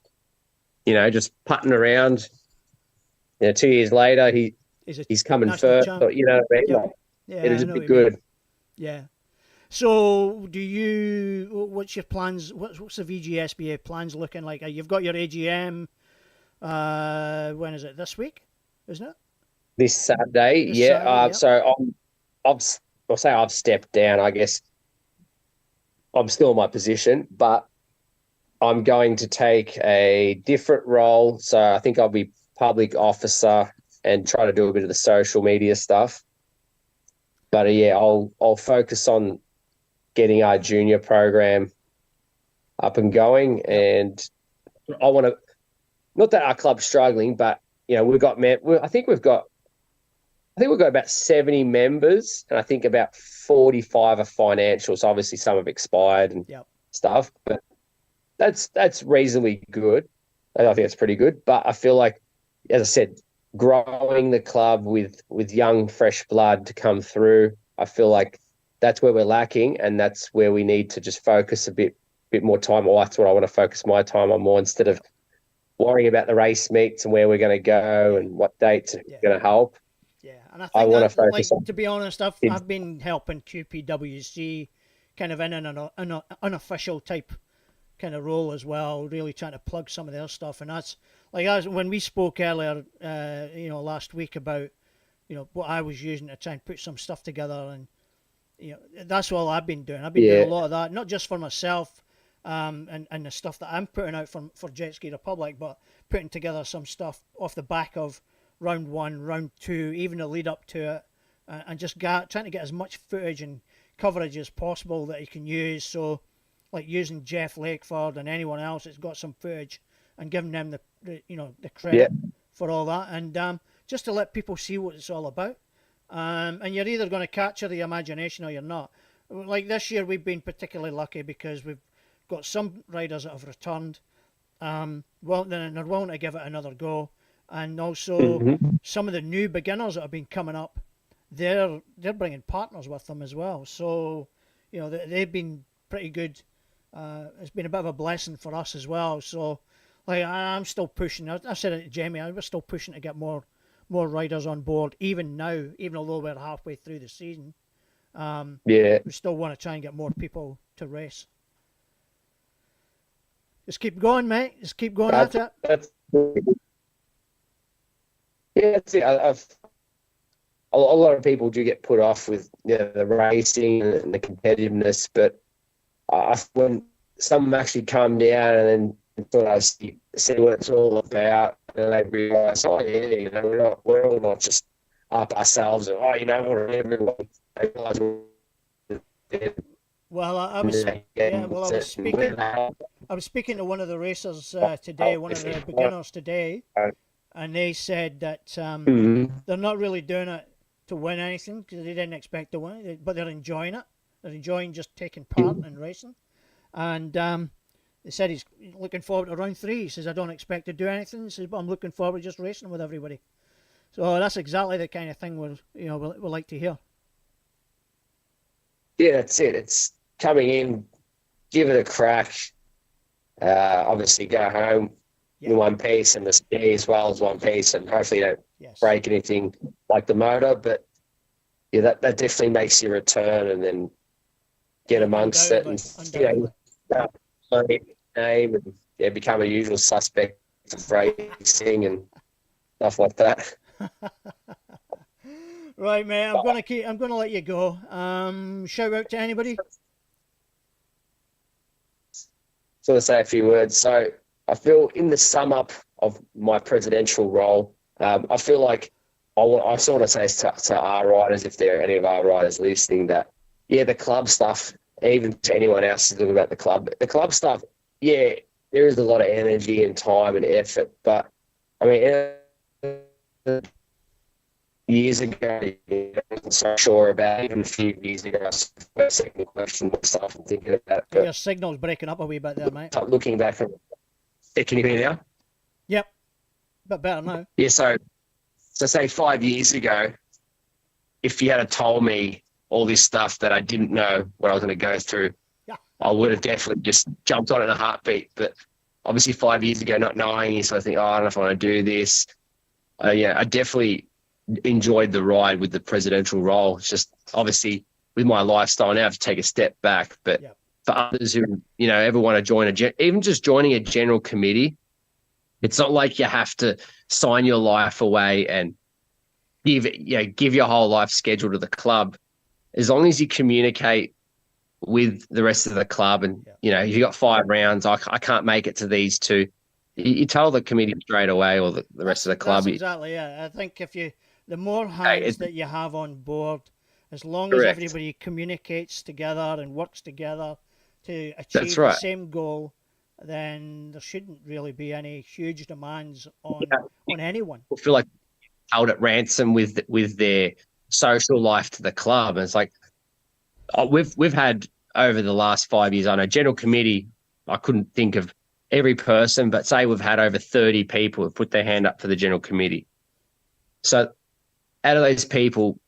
putting around. 2 years later, he's coming first. But, you know what I mean? Yep. Like, Yeah, it'll just be good. Yeah. So, what's your plans? What's the VJSBA plans looking like? You've got your AGM. When is it? This week, isn't it? This Saturday, Saturday, yep. So I've stepped down. I guess I'm still in my position, but I'm going to take a different role. So I think I'll be public officer and try to do a bit of the social media stuff. But I'll focus on getting our junior program up and going, and I want to. Not that our club's struggling, but we've got. I think we've got about 70 members, and I think about 45 are financial. So obviously some have expired and stuff, but that's reasonably good. I think it's pretty good. But I feel like, as I said, growing the club with young, fresh blood to come through, I feel like that's where we're lacking, and that's where we need to just focus a bit more time. Or that's what I want to focus my time on more, instead of worrying about the race meets and where we're going to go and what dates are going to help. Yeah, and I want to focus on. To be honest, I've been helping QPWC kind of in an unofficial type kind of role as well, really trying to plug some of their stuff. And that's like when we spoke earlier, last week about what I was using to try and put some stuff together, and that's all I've been doing. I've been doing a lot of that, not just for myself. And the stuff that I'm putting out for Jetski Republic, but putting together some stuff off the back of round 1, round 2, even the lead up to it, and just trying to get as much footage and coverage as possible that you can use. So, like using Jeff Lakeford and anyone else that's got some footage, and giving them the credit for all that, and just to let people see what it's all about. And you're either going to capture the imagination or you're not. Like this year, we've been particularly lucky because we've got some riders that have returned, and they're willing to give it another go, and also some of the new beginners that have been coming up, they're bringing partners with them as well. So they've been pretty good. It's been a bit of a blessing for us as well. So like I'm still pushing. I said it to Jamie, I was still pushing to get more riders on board, even now, even although we're halfway through the season. We still want to try and get more people to race. Just keep going, mate. Just keep going at it. That's it. A lot of people do get put off with the racing and the competitiveness, but when some actually come down and then sort of see what it's all about, and they realise, we're all not just up ourselves, and we're everyone. They realise Well, I was speaking to one of the racers today, one of the beginners today, and they said that they're not really doing it to win anything, because they didn't expect to win, but they're enjoying it. They're enjoying just taking part in racing. And they said he's looking forward to round 3. He says, I don't expect to do anything. He says, but I'm looking forward to just racing with everybody. So that's exactly the kind of thing we like to hear. Yeah, that's it. It's coming in, give it a crack. Obviously, go home in one piece, and the ski as well as one piece, and hopefully don't break anything like the motor. But that definitely makes you return and then get amongst it and start playing name and become a usual suspect of racing and stuff like that. Right, mate. I'm gonna let you go. Shout out to anybody. So to say a few words. So I feel in the sum up of my presidential role, I feel like I sort of say to our riders, if there are any of our riders listening, that, yeah, the club stuff, even to anyone else who's talking about the club stuff, yeah, there is a lot of energy and time and effort. But, I mean, years ago, I wasn't so sure about it. Even a few years ago, I was second question myself and thinking about it. Your signal's breaking up a wee bit there, mate. Looking back from, can you hear me now? Yep, but better now. Yeah, so say 5 years ago, if you had told me all this stuff that I didn't know what I was going to go through, yeah, I would have definitely just jumped on in a heartbeat. But obviously 5 years ago, not knowing, so I think, I don't know if I want to do this. Yeah, I definitely enjoyed the ride with the presidential role. It's just obviously with my lifestyle now, I have to take a step back. But for others who, ever want to join even just joining a general committee, it's not like you have to sign your life away and give your whole life schedule to the club. As long as you communicate with the rest of the club and, if you got 5 rounds, I can't make it to these 2. You tell the committee straight away or the rest of the club. That's exactly, yeah. I think the more hands that you have on board, as long as everybody communicates together and works together to achieve the same goal, then there shouldn't really be any huge demands on anyone. I feel like held at ransom with their social life to the club. And it's like, we've had over the last 5 years, I know general committee, I couldn't think of every person, but say we've had over 30 people who put their hand up for the general committee. So out of those people,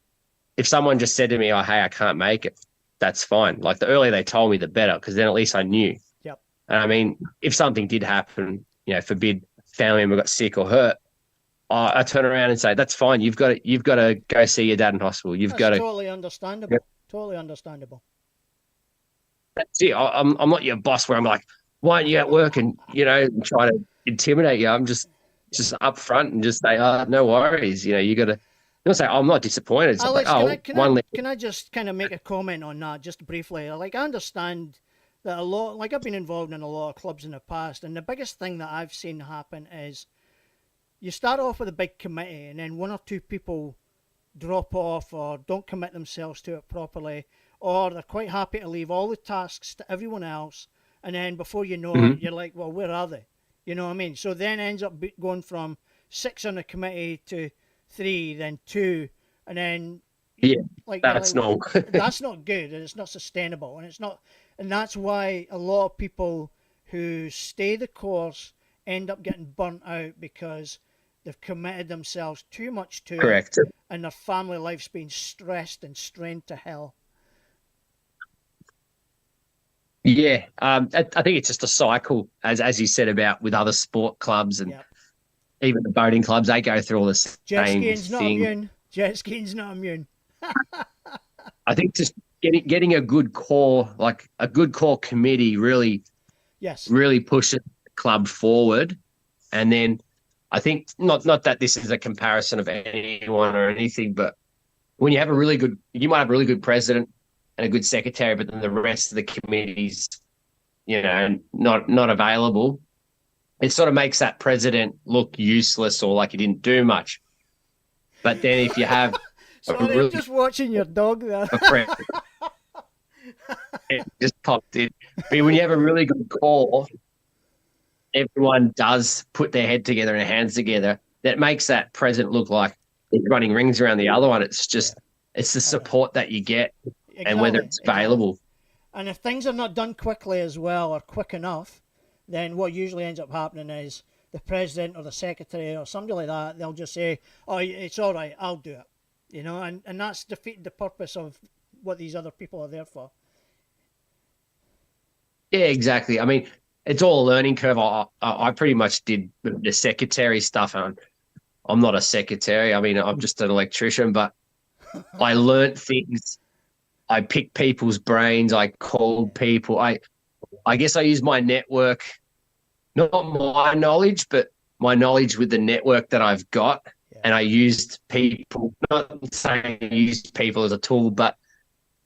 if someone just said to me, oh, hey, I can't make it, that's fine. Like the earlier they told me, the better, because then at least I knew. Yep. And I mean, if something did happen, forbid family member got sick or hurt, I turn around and say, that's fine. You've got to go see your dad in hospital. That's totally understandable. Yep. Totally understandable. That's it. I'm not your boss where I'm like, why aren't you at work and, try to intimidate you. I'm just up front and just say, no worries. You got to, say, I'm not disappointed. Alex, can I just kind of make a comment on that just briefly? Like, I understand that I've been involved in a lot of clubs in the past, and the biggest thing that I've seen happen is you start off with a big committee and then 1 or 2 people drop off or don't commit themselves to it properly, or they're quite happy to leave all the tasks to everyone else. And then before you know it, you're like, well, where are they? You know what I mean? So then ends up going from 6 on the committee to 3, then 2, and then that's not that's not good, and it's not sustainable, and that's why a lot of people who stay the course end up getting burnt out because they've committed themselves too much to it, and their family life's been stressed and strained to hell. Yeah, I think it's just a cycle, as you said about with other sport clubs and even the boating clubs. They go through all the same thing. Jet skiing's not immune. I think just getting a good core, like a good core committee, really pushes the club forward. And then I think not that this is a comparison of anyone or anything, but when you have you might have a really good president and a good secretary, but then the rest of the committees, not available. It sort of makes that president look useless or like he didn't do much. But then if you have sorry, I'm just watching your dog there. It just popped in. But when you have a really good core, everyone does put their head together and their hands together. That makes that president look like he's running rings around the other one. It's just it's the support that you get. And whether it's available. And if things are not done quickly as well or quick enough, then what usually ends up happening is the president or the secretary or somebody like that, they'll just say, oh, it's all right, I'll do it. And that's defeating the purpose of what these other people are there for. Yeah, exactly. I mean, it's all a learning curve. I pretty much did the secretary stuff. And I'm not a secretary. I mean, I'm just an electrician, but I learned things. I picked people's brains. I called people. I guess I used my network, not my knowledge, but my knowledge with the network that I've got. Yeah. And I used people, not saying I used people as a tool, but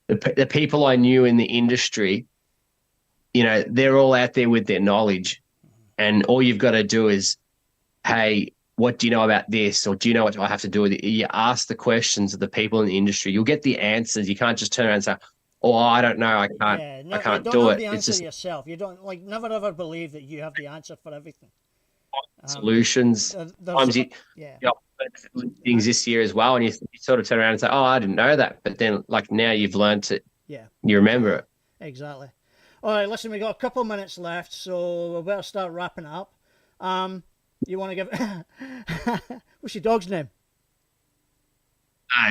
the people I knew in the industry, they're all out there with their knowledge. and all you've got to do is, hey, what do you know about this? Or do you know what I have to do with it? You ask the questions of the people in the industry. You'll get the answers. You can't just turn around and say, oh, I don't know. Yeah, I no, you can't don't do have it. the It's answer just yourself. You don't never ever believe that you have the answer for everything. solutions. Sometimes yeah, you things this year as well, and you sort of turn around and say, oh, I didn't know that. But then like now you've learned it. yeah, You remember it. exactly. All right, listen, we got a couple of minutes left, so we better start wrapping up. You want to give? What's your dog's name?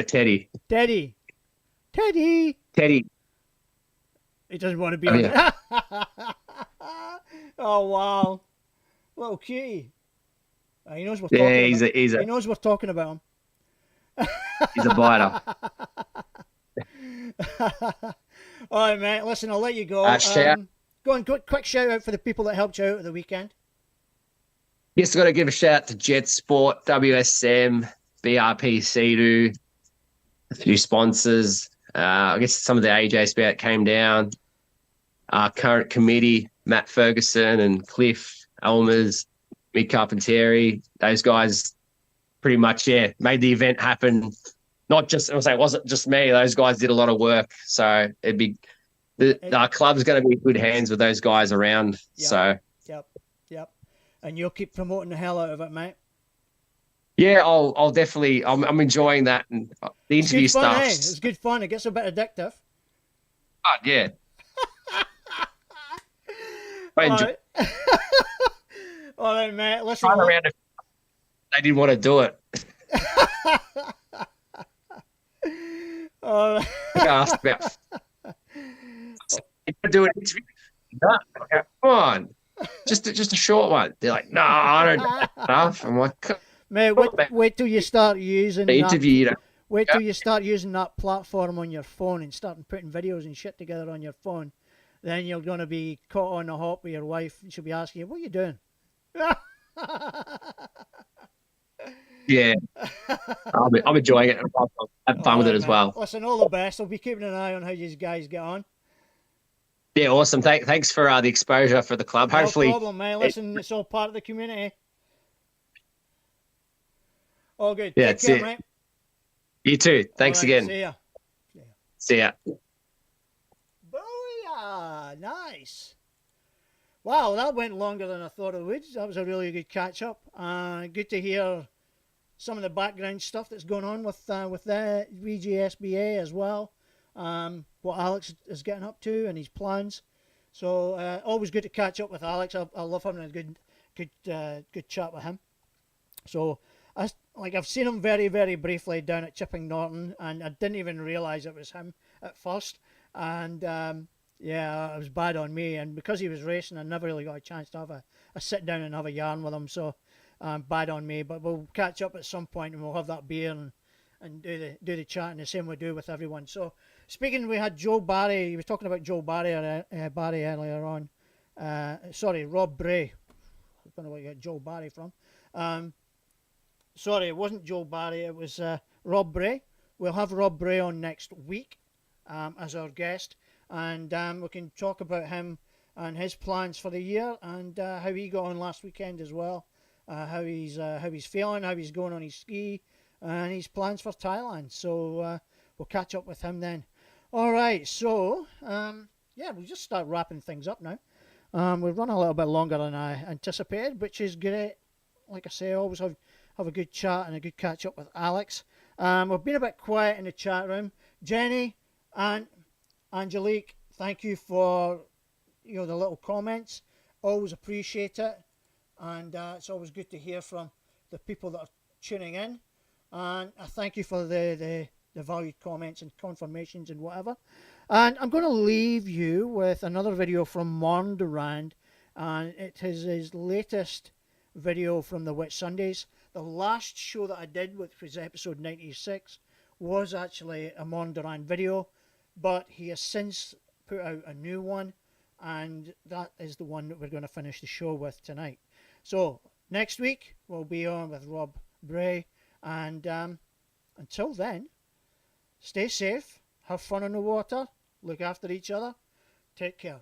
Teddy. Teddy. Teddy. Teddy. He doesn't want to be on it. Oh wow, little cutie. He knows we're talking. He knows we're talking about him. He's a biter. All right, mate. Listen, I'll let you go. Go on, quick shout out for the people that helped you out at the weekend. Yes, I've got to give a shout out to Jet Sport, WSM, BRP, a few sponsors. I guess some of the VJSBA that came down. Our current committee, Matt Ferguson and Cliff Elmers, Mick Carpentieri. Those guys pretty much, made the event happen. Not just, it wasn't just me. Those guys did a lot of work. So it'd be, our club's going to be in good hands with those guys around. Yep. Yep. And you'll keep promoting the hell out of it, mate. Yeah, I'll definitely. I'm enjoying that, and the interview stuff. Fun, it's good fun. It gets a bit addictive. Oh, yeah. I enjoy All right, mate. Listen. Around if they didn't want to do it. All right. I asked about. Do an interview. No, come on, just a short one. They're like, no, I don't know enough. I'm like, mate, wait till you start using the interview. Wait till you start using that platform on your phone and starting putting videos and shit together on your phone. Then you're going to be caught on the hop with your wife. She'll be asking you, what are you doing? Yeah. I'm enjoying it. I'm having fun with it as well. Listen, all the best. I'll be keeping an eye on how you guys get on. Yeah, awesome. Thanks for the exposure for the club. Hopefully. No problem, mate. Listen, it's all part of the community. All good. Yeah, Take care, mate. You too. Thanks again. See ya. See ya. Booyah! Nice. Wow, that went longer than I thought it would. That was a really good catch up. Good to hear some of the background stuff that's going on with the VJSBA as well. What Alex is getting up to and his plans. So always good to catch up with Alex. I love having a good chat with him. So I've seen him very, very briefly down at Chipping Norton, and I didn't even realise it was him at first. And it was bad on me. And because he was racing, I never really got a chance to have a sit down and have a yarn with him. So bad on me. But we'll catch up at some point and we'll have that beer and do the chatting the same we do with everyone. So speaking, we had Joe Barry. He was talking about Joe Barry earlier on. Rob Bray. I don't know where you got Joe Barry from. Sorry, it wasn't Joe Barry. It was Rob Bray. We'll have Rob Bray on next week as our guest, and we can talk about him and his plans for the year and how he got on last weekend as well. How he's feeling, how he's going on his ski, and his plans for Thailand. So we'll catch up with him then. All right, so we'll just start wrapping things up now. We've run a little bit longer than I anticipated, which is great. Like I say, I always have a good chat and a good catch up with Alex. We've been a bit quiet in the chat room. Jenny and Angelique, thank you for the little comments. Always appreciate it, and it's always good to hear from the people that are tuning in. And I thank you for the valued comments and confirmations and whatever. And I'm going to leave you with another video from Marn Durand, and it is his latest video from the Wet Sundays. The last show that I did, which was episode 96, was actually a Marn Durand video, but he has since put out a new one, and that is the one that we're going to finish the show with tonight. So next week we'll be on with Rob Bray, and until then, stay safe, have fun on the water, look after each other, take care.